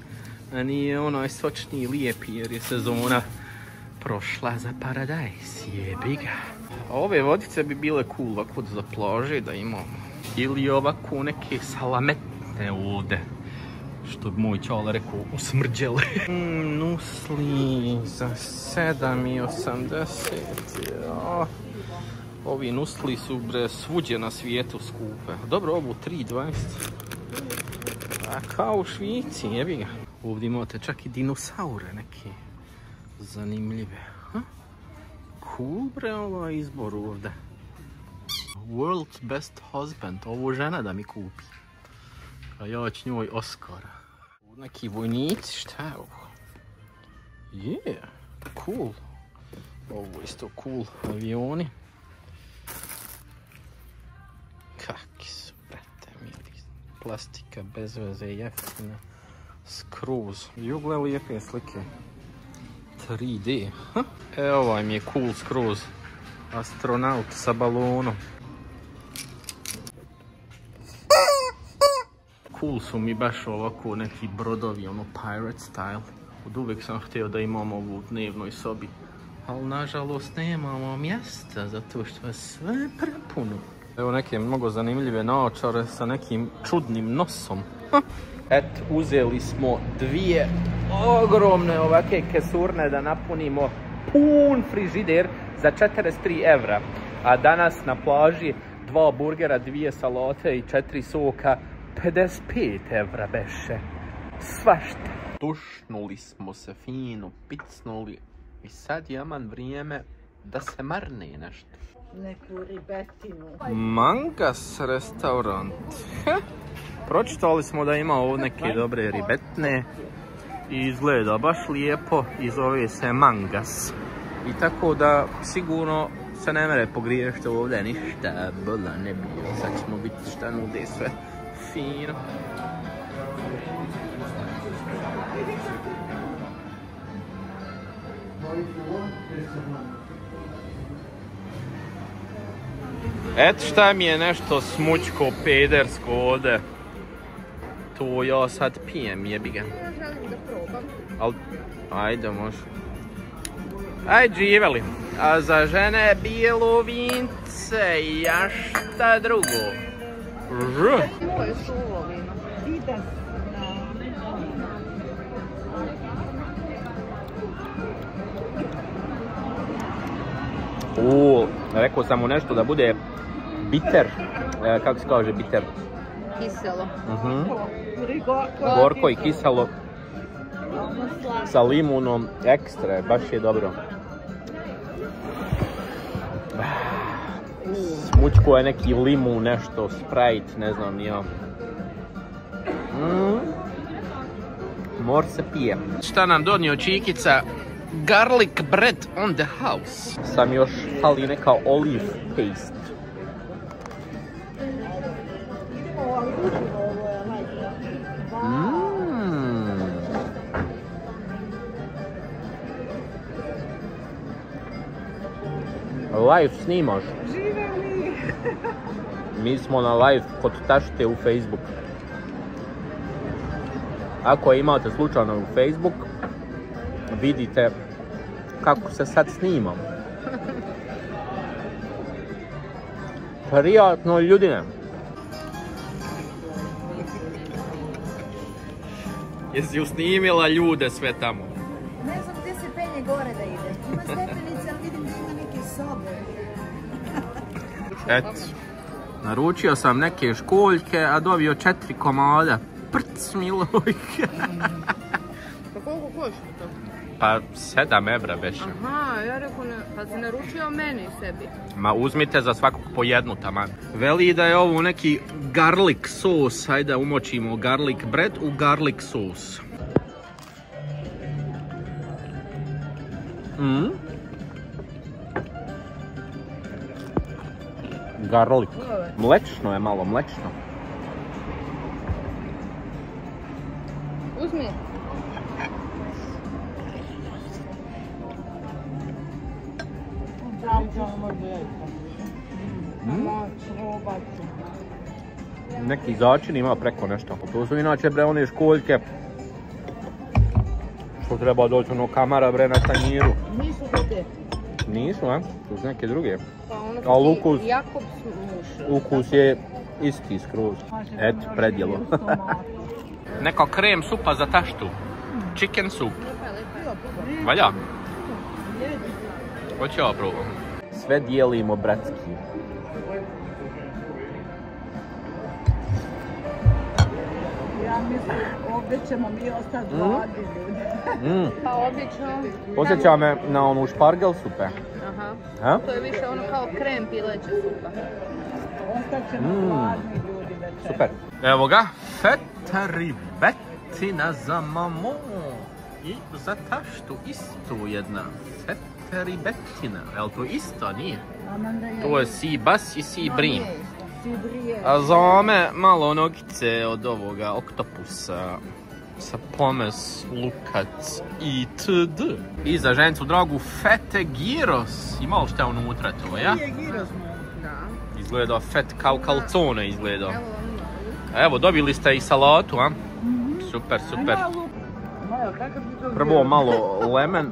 A nije onaj sočni lijepi jer je sezona prošla za paradajz, jebi ga. Ove vodice bi bile cool ovako za plaže da imamo. Ili ovako neke salametne ovdje. Što bi moj čale rekao, usmrđele. Nusli za 7,80. Ja. Ovi nusli su bre svuđe na svijetu skupe. Dobro, ovu 3,20. A kao u Švici, jebi ga. Ovdje imate čak i dinosaure neke. Zanimljive. Cool bre ovaj izbor ovdje. World's best husband. Ovo žena da mi kupi. A ja ću njoj Oscara. Neki vojnici, šta je ovo? Cool. Ovo isto cool avioni. Kaki su, brate mili. Plastika bez veze, jeftina. Skroz. Jugle lijepe slike. 3D. Evo ovaj mi je cool skroz. Astronaut sa balonom. Cool su mi baš ovako neki brodovi, ono pirate style. Od uvijek sam htio da imam ovu u dnevnoj sobi. Ali nažalost nemamo mjesta, zato što je sve prepuno. Evo neke mnogo zanimljive naočare sa nekim čudnim nosom. Eto, uzeli smo 2 ogromne ovake kesurne da napunimo pun frižider za 43 evra. A danas na plaži 2 burgera, 2 salate i 4 soka 55 evra beše. Svašta. Tušnuli smo se fino, picnuli i sad je aman vrijeme da se marne nešto. Neku ribetinu. Mangas restaurant. Pročitali smo da ima ovdje neke dobre ribetne i izgleda baš lijepo i zove se Mangas. I tako da sigurno se ne mere pogriješiti ovdje ništa, bola ne bi. Sad ćemo biti šta nude sve fino. Eto šta mi je nešto smučko, pedersko ovdje. To ja sad pijem, jebi ga. Ja želim da probam. Al, ajde, može. Ajde, živeli. A za žene bijelo vince i ja šta drugo. Ovo je suvo vino. Rekao sam mu nešto da bude bitter. Kako se kaže bitter? Kiselo. Gorko i kiselo. Sa limunom, ekstra, baš je dobro. Smučko je neki limun, nešto, Sprite, ne znam ni ja. Mor se pije. Šta nam donio Čikica? Garlic bread on the house. Sam još fali neka olive paste. Live snimaš? Živeli! Mi smo na live kod tašte u Facebook. Ako imate slučajno u Facebook, vidite kako se sad snimam. Prijatno ljudine. Jesi usnimila ljude sve tamo? Ne znam gdje se penje gore da ide. Ima stepenice, ali vidim da ima neke sobe. Eto, naručio sam neke školjke, a dobio 4 komada. Prc milojke. Pa koliko košta to? Pa 7 evra beše. Aha, ja rekao, pa si naručio meni sebi. Ma uzmite za svakog po jednu taman. Veli da je ovo neki garlic sos. Hajde umočimo garlic bread u garlic sos. Garlic. Mlečno je malo, mlečno. Uzmi. Neki začin ima preko nešto. To su inače bre one školjke što treba doći ono kamara bre na tanjiru. Nisu to te. Nisu, a? To su neke druge. Pa ono Ali ukus, Jakobs muš. ukus je isti skroz. Eto, predjelo. Neka krem supa za taštu. Chicken soup. Valja? Hoće ja probam. Sve dijelimo bratski. Ja mislim, ovdje ćemo mi ostati gladni ljudi. Pa obično. Posjeća me na onu špargel supe. Aha. A? To je više ono kao krem pileće supa. Ostat ćemo gladni ljudi večer. Super. Evo ga, feta ribetina za mamu. I za taštu isto jedna feta ribetina. Jel to isto, nije? To je si bas i si brin. A za me malo nogice od ovoga oktopusa sa pomes, lukac itd. I za ženicu dragu fete gyros. Ima li šta unutra to, ja? Nije gyros moj. Da. Izgleda fet kao kalcone izgleda. Evo, dobili ste i salatu, a? Super, super. Prvo malo lemen.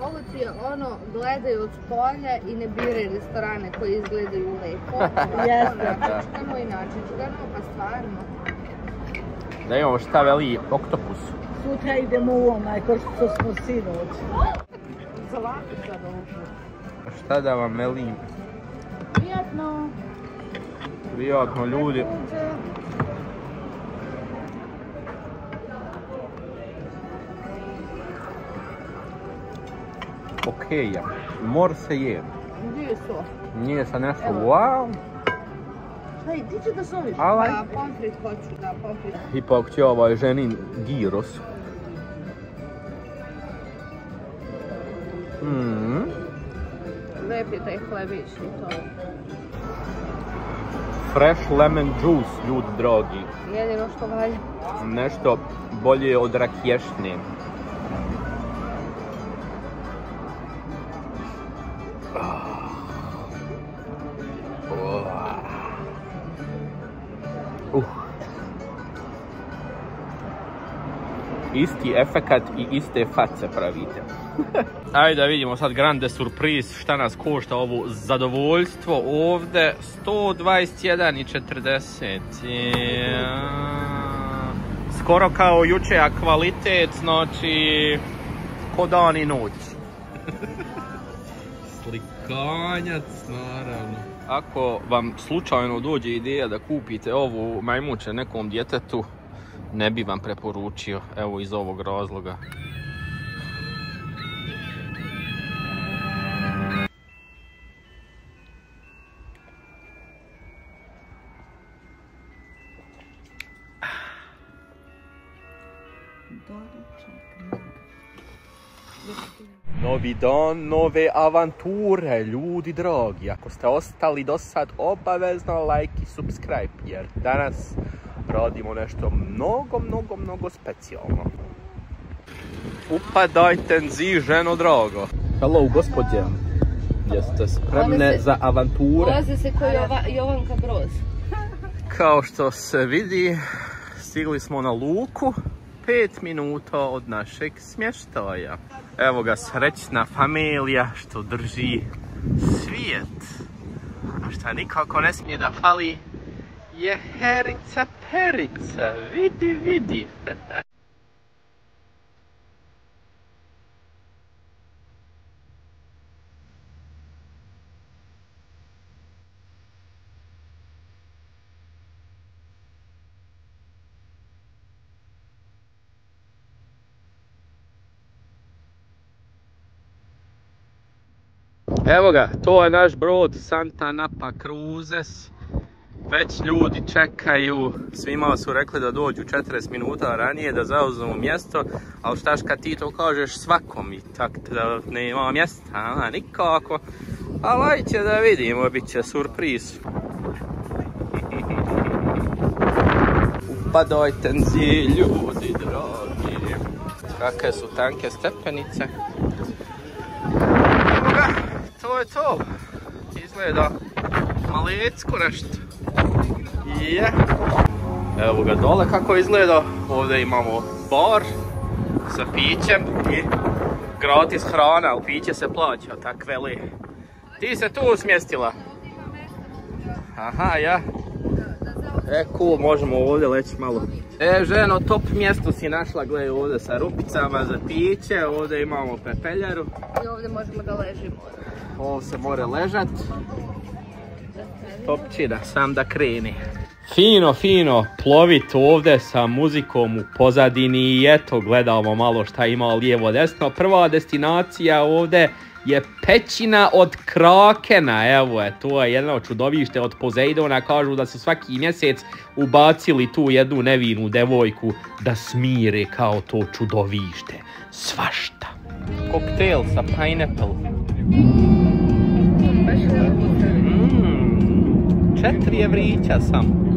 Ovo ti je ono, gledaju od spolja i ne biraju restorane koji izgledaju lepo. Jeste. Načečkano i načečkano, pa stvarno. Da imamo šta veli oktopus. Sutra idemo u onaj, ko što smo sinoć. Salatu sad ovo. Šta da vam velim? Prijatno. Prijatno ljudi. Okej, mor se je. Gdje su? Nije sa nešto wow. Hej, ti će da soliš? Alaj. Pa pomfrit hoću, da, pomfrit. Ipak će ovaj ženin gyros. Lep je taj hlebić i to. Fresh lemon juice, ljudi dragi. Jedino što valja. Nešto bolje od rakješnje. Isti efekat i iste face pravite. Ajde da vidimo sad grande surpriz šta nas košta ovo zadovoljstvo ovdje. 121,40. Skoro kao juče, a kvalitet znači ko dan i noć. Slikanjac naravno. Ako vam slučajno dođe ideja da kupite ovu majmuče nekom djetetu, ne bi vam preporučio, evo iz ovog razloga. Novi dan, nove avanture, ljudi dragi. Ako ste ostali do sad, obavezno like i subscribe, jer danas radimo nešto mnogo specijalno. Upadajte zi, ženo drago. Hello, gospodje. Jeste spremne za avanture? Ulaze se ko Jovanka Broz. Kao što se vidi, stigli smo na luku 5 minuta od našeg smještaja. Evo ga, srećna familija što drži svijet. A šta nikako ne smije da fali je Herica Perica. Vidi. Evo ga, to je naš brod Santa Napa Cruises. Već ljudi čekaju, svima su rekli da dođu 40 minuta ranije da zauzmu mjesto, ali štaš kad ti to kažeš svakom i tak da nema mjesta, nikako. Ali ajde da vidimo, bit će surpriz. Upadajte zi, ljudi dragi. Kakve su tanke stepenice. Evo ga, to je to. Izgleda malecko nešto. Evo ga dole kako izgleda. Ovdje imamo bar sa pićem i gratis hrana, ali piće se plaća, tak veli. Ti se tu smjestila? Aha, ja. Cool, možemo ovdje leći malo. Ženo, top mjesto si našla, gledaj ovdje sa rupicama za piće, ovdje imamo pepeljaru. I ovdje možemo da ležimo. Ovo se more ležat. Topčina, sam da kreni. Fino plovit ovdje sa muzikom u pozadini i eto gledamo malo šta ima lijevo desno. Prva destinacija ovdje je pećina od Krakena, evo je, to je jedno čudovište od Poseidona, kažu da su svaki mjesec ubacili tu jednu nevinu devojku da smire kao to čudovište. Svašta. Koktel sa pineapple. 4 evrića sam.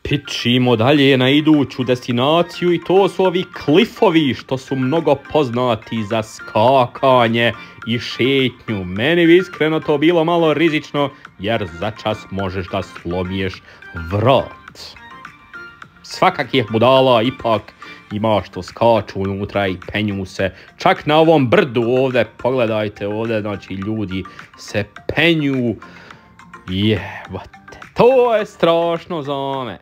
Pičimo dalje na iduću destinaciju i to su ovi klifovi što su mnogo poznati za skakanje i šetnju. Meni bi iskreno to bilo malo rizično jer začas možeš da slomiješ vrat. Svakakih budala ipak ima što skaču unutra i penju se. Čak na ovom brdu ovdje, pogledajte ovdje, znači ljudi se penju. Jebate, to je strašno za me,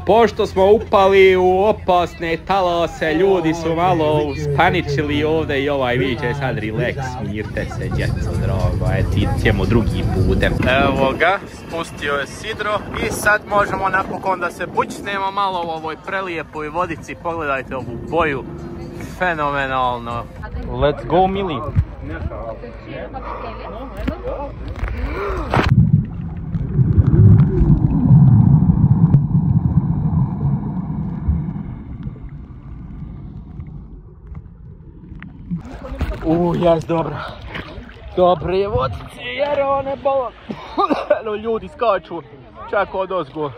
Pošto smo upali u opasne talase, ljudi su malo uspaničili ovdje i ovaj viče sad relax, smirte se, djeco drago, idemo drugim putem. Evo ga, spustio je sidro i sad možemo napokon da se bućnemo malo u ovoj prelijepoj vodici, pogledajte ovu boju, fenomenalno. Let's go, Mili. Jas, dobro. Dobre vodice, jer one bolo. No, ljudi skaču, čak od ozgo.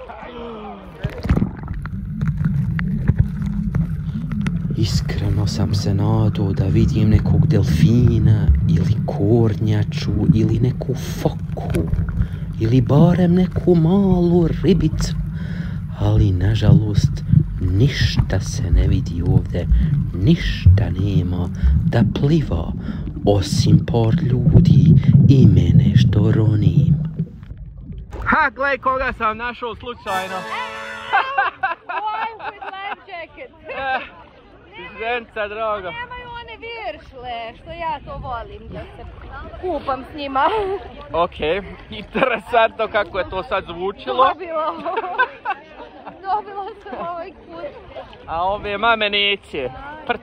Iskreno sam se nadao da vidim nekog delfina, ili kornjaču, ili neku foku, ili barem neku malu ribicu. Ali, nažalost, ništa se ne vidi ovdje, ništa nema da pliva, osim par ljudi i mene što ronim. Ha, gledaj koga sam našao slučajno. Boy with life jacket. Ženca, drago. Nemaju one viršle, što ja to volim, da se kupam s njima. Okej, interesantno kako je to sad zvučilo. Dobila sam ovaj kut. A ove mame neće, prc.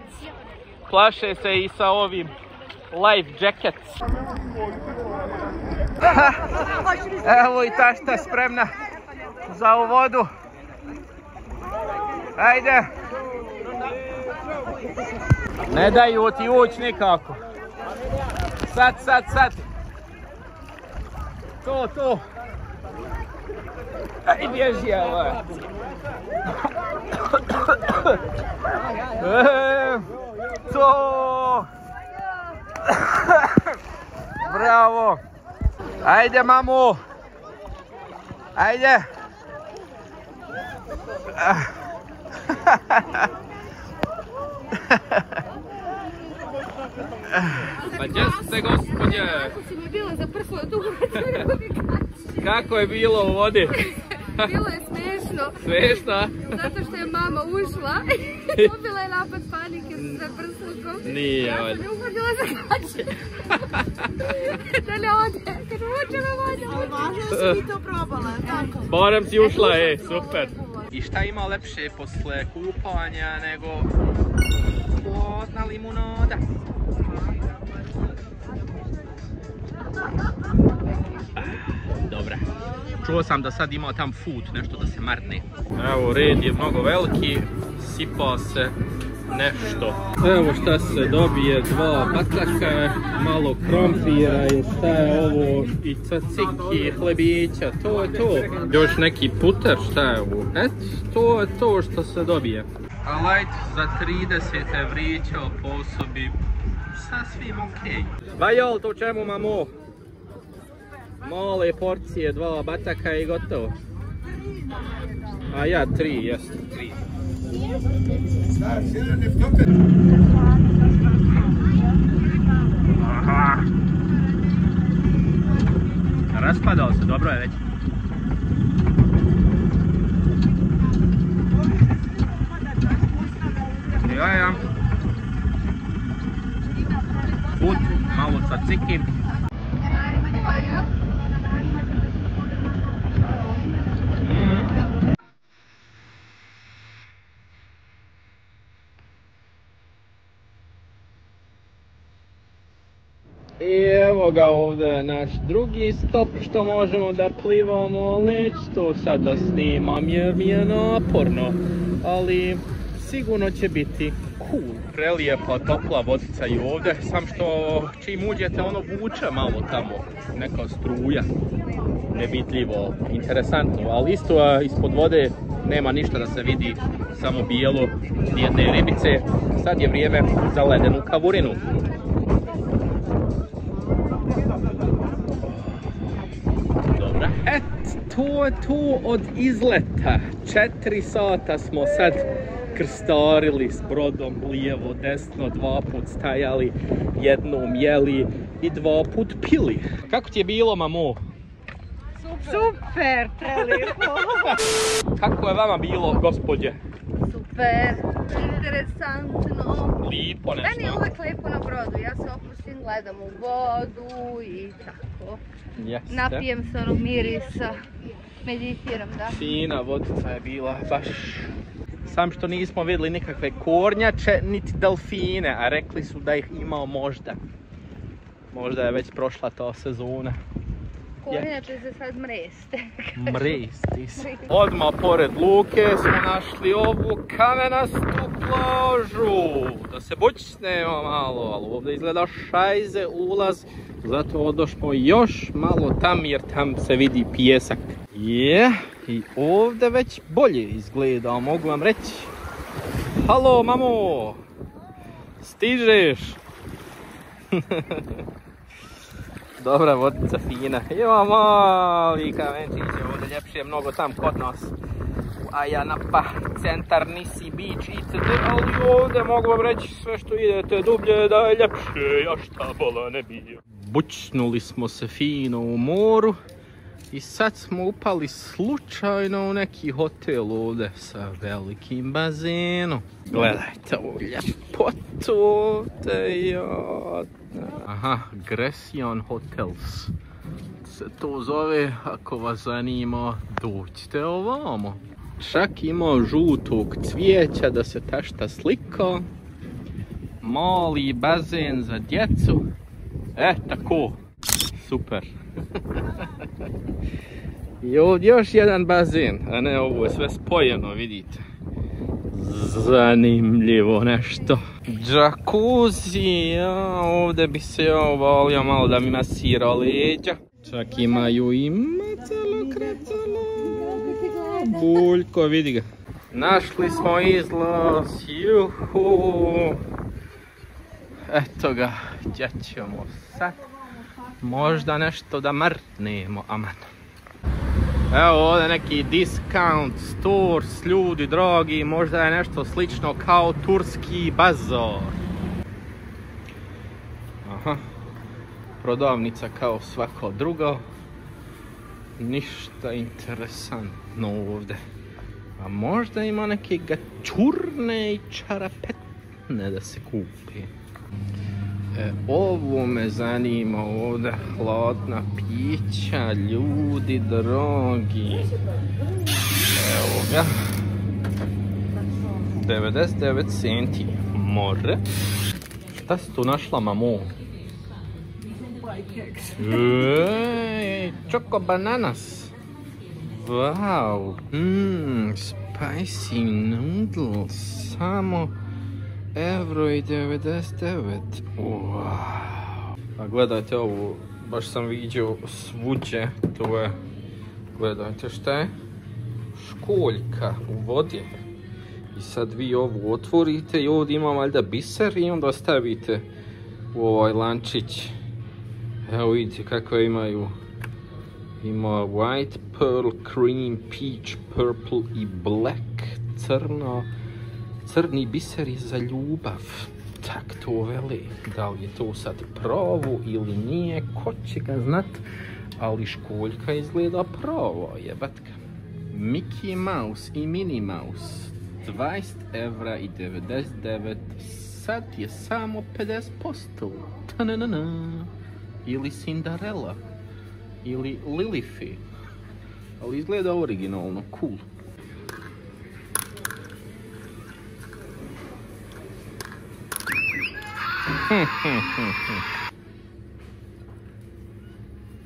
Plaše se i sa ovim life jackets. Evo i tašta spremna za ovu vodu. Ajde. Ne daju ti ući nikako. Sad. To. Aj, bježi, evo. To. Bravo. Ajde, mamu. Ajde. Pa gdje ste, gospodje? Kako si mi bila za prvo dugo? Kako je bilo u vodi? Bilo je smiješno. Smiješno? Zato što je mama ušla i dobila je napad panike sa prslukom. Nije, ja sam je uhvatila za kače. Da ne ode, kad uče me voda. Ali važno da si ti to probala, tako? Barem si ušla, super. I šta ima lepše posle kupanja nego hladna limunada? Dobra. Čuo sam da sad ima tam food, nešto da se marne. Evo, red je mnogo veliki, sipa se nešto. Evo šta se dobije, 2 bataka, malo krompira i šta je ovo, i caciki, hlebića, to je to. Još neki puter, šta je ovo? To je to što se dobije. A light za 30 evrića po osobi, sasvim okej. Bajol, to čemu mamo? Male porcije, 2 bataka i gotovo. A ja 3, jesno, 3. Aha. Raspadao se, dobro je već. Ja. Put, malo caciki. I evo ga ovdje naš drugi stop što možemo da plivamo, ali neću to sad da snimam jer mi je naporno, ali sigurno će biti cool. Prelijepa topla vodica i ovdje, sam što čim uđete ono vuče malo tamo, neka struja, nevidljivo, interesantno, ali isto ispod vode nema ništa da se vidi, samo bijelo, jedne ribice. Sad je vrijeme za ledenu kavurinu. To je to od izleta. 4 sata smo sad krstarili s brodom lijevo, desno, 2 put stajali, jednom jeli i 2 put pili. Kako ti je bilo, mamo? Super, prelijepo. Kako je vama bilo, gospođe? Super, interesantno. Lijepo nešto. Meni je uvijek lijepo na brodu, ja se opustim, gledam u vodu i tako. Jeste. Napijem se onog mirisa, meditiram, da. Fina vodica je bila, baš. Sam što nismo vidjeli nikakve kornjače, niti delfine, a rekli su da ih imao možda. Možda je već prošla ta sezona. Kornjače se sad mreste. Mresti se. Odmah pored luke smo našli ovu kamenastu plažu. Da se bućnemo malo, ali ovdje izgleda šajze ulaz. Zato odošmo još malo tam jer tam se vidi pijesak. I ovdje već bolje izgleda, mogu vam reći. Halo, mamo! Stižeš? Dobra vodica, fina. Ima mali kamenčić, ovdje ljepše je mnogo tam kod nas. U Ayanapa, centar Nisi Beach itd. Ali ovdje mogu vam reći sve što idete dublje da je ljepše, ja šta bola ne bio. Bućnuli smo se fino u moru i sad smo upali slučajno u neki hotel ovdje sa velikim bazenom. Gledajte ovu ljepotu ovdje. Aha, Grecian Hotels se to zove, ako vas zanima dođite ovamo. Čak ima žutog cvijeća da se tašta slika. Mali bazen za djecu. Tako. Super. I ovdje još jedan bazen, a ne, ovo je sve spojeno, vidite. Zanimljivo nešto. Džakuzi, ovdje bi se volio malo da mi masira leđa. Čak imaju i macalo, kracalo. Buljko, vidi ga. Našli smo izlaz, juhu. Eto ga, gdje ćemo sad? Možda nešto da mrnemo, aman. Evo ovdje neki discount stores, ljudi drogi, možda je nešto slično kao turski bazar. Aha, prodavnica kao svako drugo. Ništa interesantno ovdje. A možda ima neke gačurne i čarapetne da se kupi. Ovo me zanima ovdje, hladna pića, ljudi drogi. Evo ga. 99 centi. More. Šta si tu našla, mamo? Choco bananas. Wow. Spicy noodles. Samo €1,99. Wow. A gledajte ovu, baš sam vidio svuđe, to je, gledajte šta je, školjka u vodi. I sad vi ovu otvorite i ovdje ima valjda biser i onda stavite u ovaj lančić. Evo vidite kako imaju, ima white, pearl, cream, peach, purple i black, crno. Crni biseri za ljubav, tak to veli. Da li je to sad pravo ili nije, ko će ga znat, ali školjka izgleda pravo, jebatka. Mickey Mouse i Minnie Mouse, €20,99, sad je samo 50%. Ta-na-na-na. Ili Cinderella, ili Lilify, ali izgleda originalno, cool.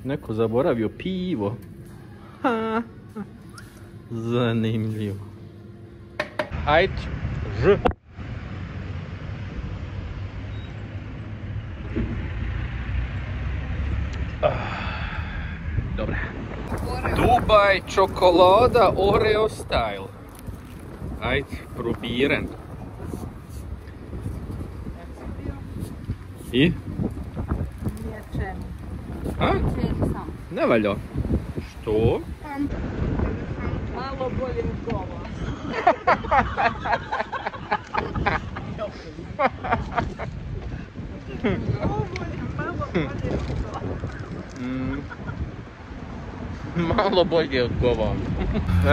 Neko zaboravio pivo. Zanimljivo. Hajde, ž. Dobre. Dubai čokolada Oreo style. Hajde, probiren. I? Nije čemu. A? Ne valja. Što? Malo bolje od gova. Malo bolje od gova.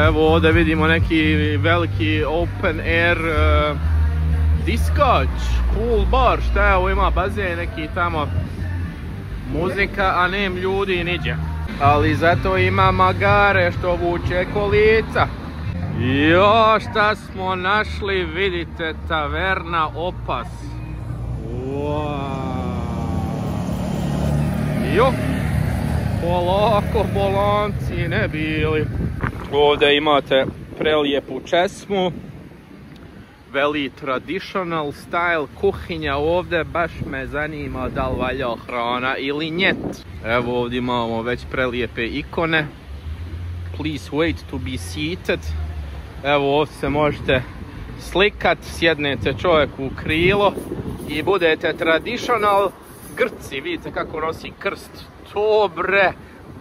Evo ovdje vidimo neki veliki open air diskač, cool bar, šta je ovo, ima bazen neki tamo, muzika, a nem ljudi niđe. Ali zato ima magare što vuče kolica. Jo, šta smo našli, vidite, taverna Opas. Wow. Jo, polako, bolanci ne bili. Ovdje imate prelijepu česmu. Veli traditional style kuhinja ovdje, baš me zanima da li valja hrana ili njet. Evo ovdje imamo već prelijepe ikone. Please wait to be seated. Evo ovdje se možete slikat, sjednete čovjeku u krilo i budete traditional Grci. Vidite kako nosi krst. Dobre,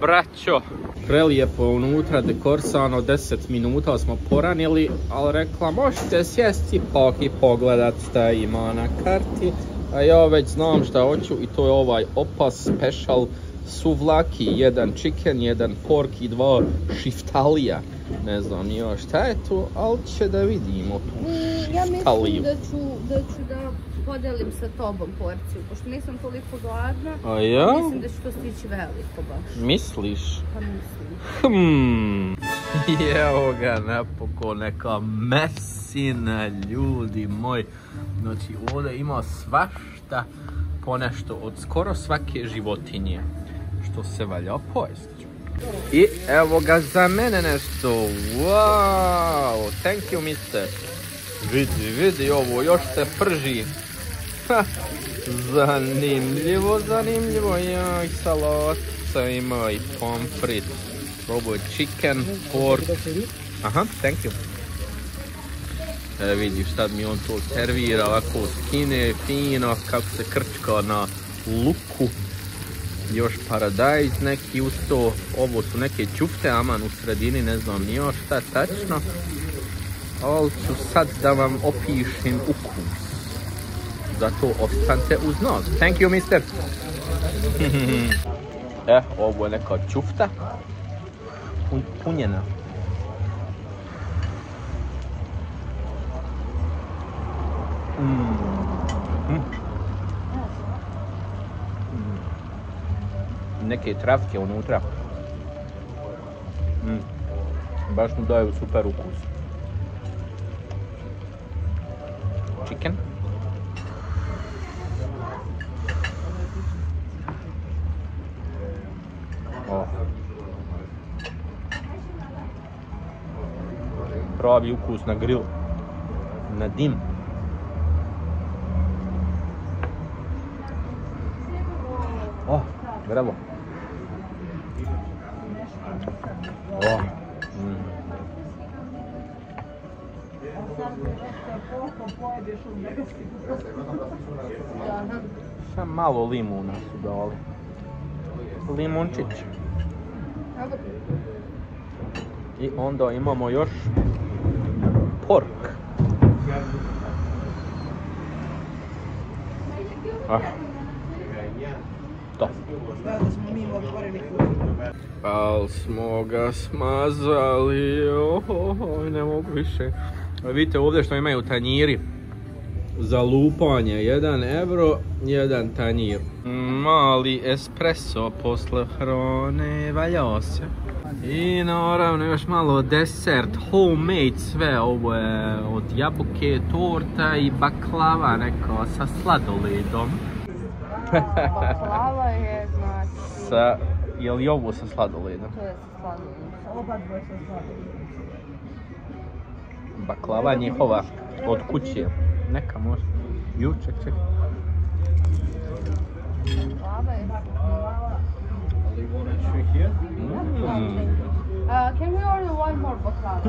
braćo. Prelijepo unutra, dekorsano, 10 minuta smo poranili, ali rekla možete sjesti pak i pogledat šta ima na karti. A ja već znam šta hoću i to je ovaj Opas special suvlaki, jedan chicken, jedan pork i 2 šiftalija. Ne znam još šta je to, ali će da vidimo tu šiftaliju. Ja mislim da ću da podelim sa tobom porciju, pošto nisam toliko gladna. A ja? Mislim da će to stići veliko baš. Misliš? Pa mislim. Evo ga napokon neka mesina, ljudi moji. Znači ovdje ima svašta, ponešto od skoro svake životinje, što se valja pojesti. I evo ga za mene nešto. Wow, thank you mister. Vidi ovo, još se prži. Ha, zanimljivo. Jaj, salatica ima i pomfrit. Ovo je chicken, pork. Aha, thank you. Vidiš, sad mi on to servira, ovako skine, fino, kako se krčka na luku. Još paradajz neki uz to, ovo su neke ćufte, aman u sredini, ne znam ni još šta tačno. Ali ću sad da vam opišem ukus. Zato ostanite uz nas. Thank you, mister. Ovo je neka ćufta. Punjena. Neke travke unutra. Baš mu daju super ukus. Chicken. Pravi ukus na grill. Na dim. Bravo. Sam malo limuna su dali. Limunčić. I onda imamo još pork. To. Al smo ga smazali, ne mogu više. Vidite ovdje što imaju tanjiri za lupanje, 1 euro, 1 tanjir. Mali espresso posle hrane, valja se. I naravno još malo desert, homemade sve, ovo je od jabuke, torta i baklava neka sa sladoledom. Baklava je znači... Je li ovo sa sladoledom? To je sa sladoledom. Oba dvoje sa sladoledom. Baklava njihova od kuće. Neka možda. Ček. Baklava je... Can we order one more baklava?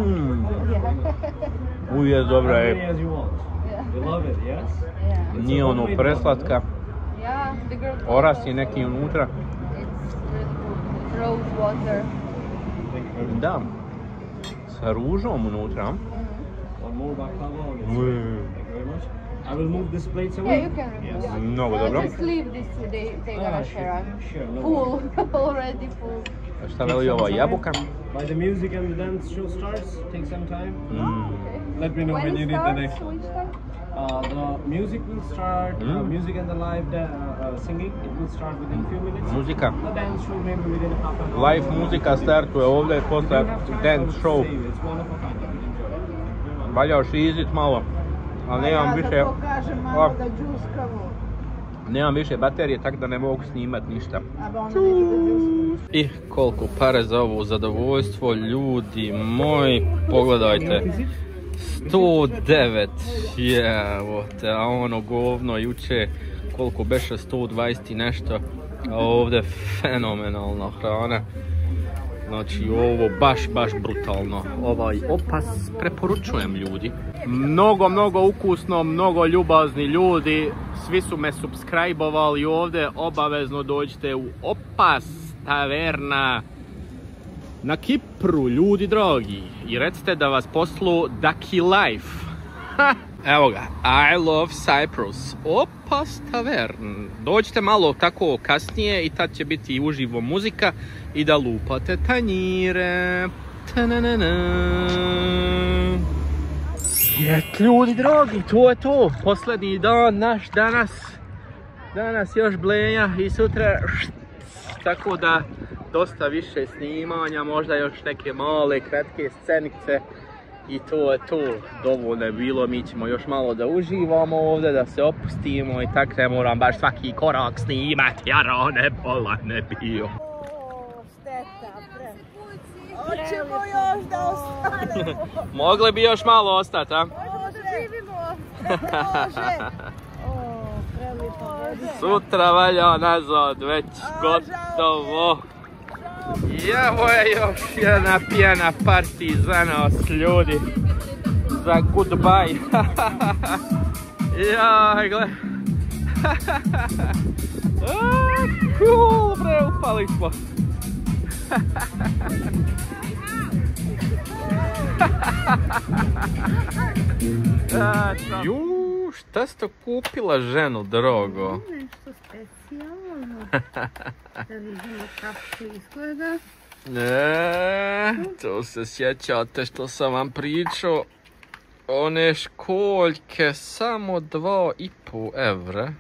Uvijek dobra je. You love it, yes? Yeah. Nije ono preslatka. Oras je neki unutra. Rose water. Da. Sa ružom unutra. One more baklava on it. Thank you very much. I will move this plate somewhere. Yeah, you can remove it. Mnogo dobro. Just leave this, they gonna share. I'm full, already full. Šta veli ova jabuka? By the music and the dance show starts, take some time. Let me know when you need the next one. The music will start, music and the live singing, it will start within a few minutes. Muzika. The dance show maybe within a half an hour. Live muzika startuje ovdje posle dance show. It's one of a kind, you will enjoy it. Valja još izit malo, ali nemam više... Ja da pokažem malo da džuskamo. Nemam više baterije, tako da ne mogu snimat ništa. I koliko pare za ovo zadovoljstvo, ljudi moji, pogledajte. 109, jevote, a ono govno juče, koliko beše 120 i nešto, a ovdje fenomenalna hrana. Znači ovo baš brutalno. Ovaj opas preporučujem ljudi. Mnogo ukusno, mnogo ljubazni ljudi. Svi su me subscribe-ovali ovdje. Obavezno dođite u Opas taverna na Kipru, ljudi dragi. I recite da vas poslu Ducky Life. Evo ga, I love Cyprus. Opas tavern. Dođite malo tako kasnije i tad će biti uživo muzika i da lupate tanjire. Ljudi dragi, to je to. Posljednji dan naš danas. Danas još blenja i sutra tako da dosta više snimanja, možda još neke male kratke scenice I to je to, dovoljno je bilo, mi ćemo još malo da uživamo ovdje, da se opustimo i tak ne moram baš svaki korak snimati, jer one bola ne bio. Šteta, hoćemo još da ostanemo. Mogli bi još malo ostati, a? Može. Sutra valja nazad, već gotovo. I evo je još jedna pijena party za nas ljudi. Za goodbye. Jaj, gle. Cool, bre, upali smo. Ju, šta si to kupila, ženo, drogo? Nešto specijalno. Da vidimo kako izgleda. To se sjećate što sam vam pričao. One školjke samo 2,5 evra.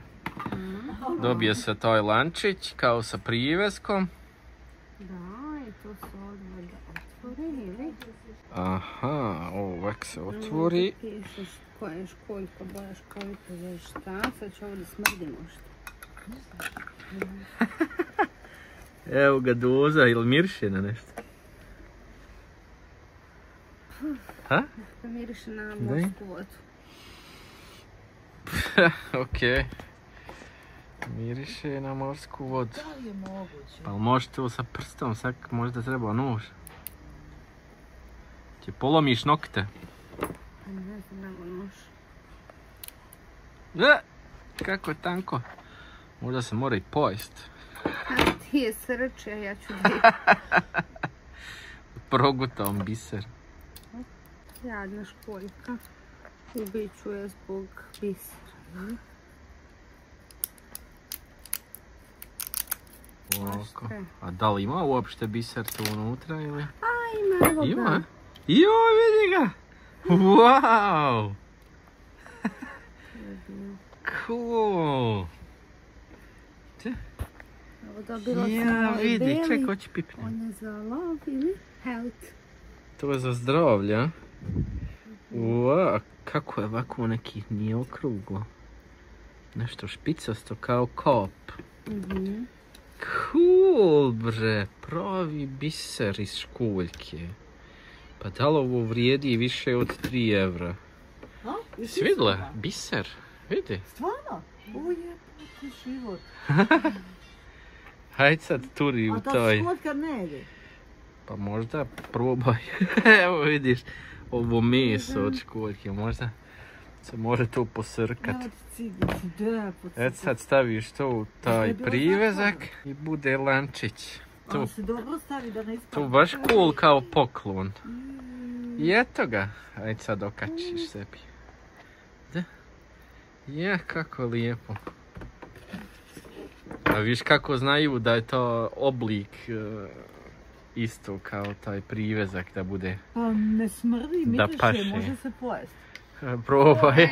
Dobije se taj lančić kao sa priveskom. Da, i to se odmah da otvori, ili? Aha, ovak se otvori. Pišeš koja je školjka, boja školjka, za šta? Sad će ovdje smrdi možda. Evo ga doza, ili miriše na nešto? Ha? Da miriše na morsku vodu. Okej. Miriše na morsku vodu. Da li je moguće? Pa može to sa prstom, sad možda treba nož. Ti polomiš nokte. Ne znam, evo nož. Kako je tanko. Možda se mora i pojest. A ti je srče, a ja ću da Progutam biser. jadna školjka. Ubit ću je zbog bisera. Ovako. A da li ima uopšte biser tu unutra ili? A ima, evo ga. Ima? Joj, vidi ga! Wow! Cool! Evo dobila sam Ja, ovaj vidi, beli. čekaj, hoći pipne. On je za love ili health. To je za zdravlje, a? Wow, kako je ovako neki, nije okruglo. Nešto špicasto kao kop. Cool, bre, pravi biser iz školjke. Pa da li ovo vrijedi više od 3 evra? Si vidjela? Biser, vidi. Stvarno? Ovo je pati život. Hajde sad turi u A ta taj. školjka ne ide. Pa možda probaj. Evo vidiš, ovo meso od školjke, možda se može to posrkat. Evo ti cigici, da, Eto sad staviš to u taj privezak i bude lančić. On se dobro stavi da ne ispada. To baš cool kao poklon. I eto ga. Ajde sad okačiš sebi. Da. Ja, kako lijepo. A viš kako znaju da je to oblik isto kao taj privezak da bude. Pa ne smrdi, Da miriše, paše. može se pojesti. Probaj.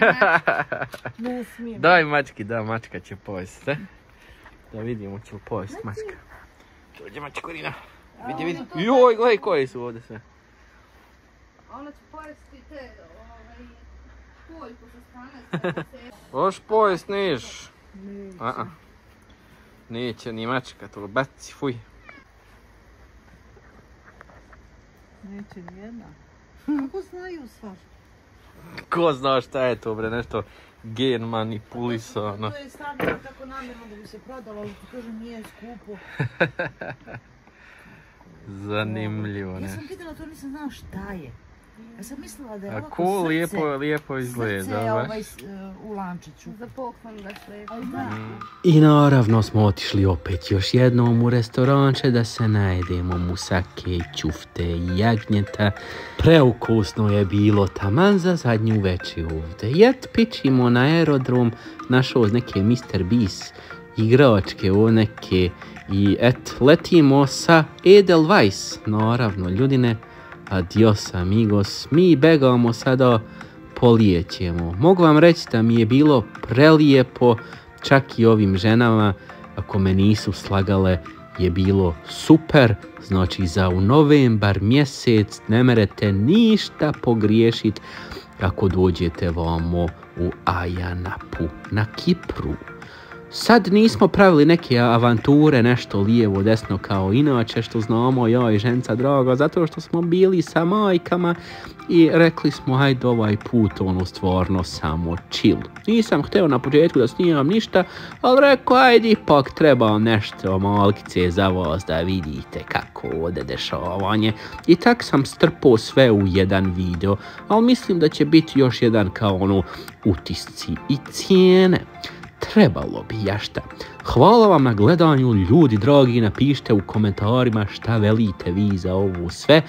Ne smijem. Daj mački, da, mačka će pojesti. Da vidimo, će li pojesti mačka. Dođe mačkorina. Vidi, vidi. Joj, gledaj koji su ovdje sve. Ona će pojesti te, školjku sa strane. Hoš pojest, neš. Neće ni mačka, to baci, fuj. Neće nijedna. Kako znaju svašta? Ko zna šta je to, bre, nešto gen manipulisano. To je stavljeno tako namjerno da bi se prodalo, ali ti kažem nije skupo. Zanimljivo, ne. Ja sam pitala, to nisam znao šta je. Ja sam mislila da je A ovako cool, srce. lijepo izgleda, Srce u lančiću. Za poklon da sve. I naravno smo otišli opet još jednom u restoranče da se najedemo musake, ćufte i jagnjeta. Preukusno je bilo taman za zadnju večer ovdje. Jet pičimo na aerodrom, našao neke Mr. Beast igračke o neke i letimo sa Edelweiss. Naravno, ljudine, adios amigos, mi begamo sada polijećemo. Mogu vam reći da mi je bilo prelijepo, čak i ovim ženama, ako me nisu slagale, je bilo super, znači za u novembar mjesec ne merete ništa pogriješit ako dođete vamo u Ayia na Kipru. Sad nismo pravili neke avanture, nešto lijevo, desno kao inače što znamo ja i ženca draga, zato što smo bili sa majkama i rekli smo hajde ovaj put stvarno samo chill. Nisam htio na početku da snimam ništa, ali rekao ajde ipak treba nešto malkice za vas da vidite kako ode dešavanje. I tak sam strpao sve u jedan video, ali mislim da će biti još jedan kao utisci i cijene. Trebalo bi, ja šta. Hvala vam na gledanju, ljudi dragi, napišite u komentarima šta velite vi za ovo sve.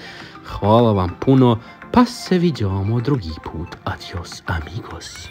Hvala vam puno, pa se vidimo drugi put. Adios, amigos.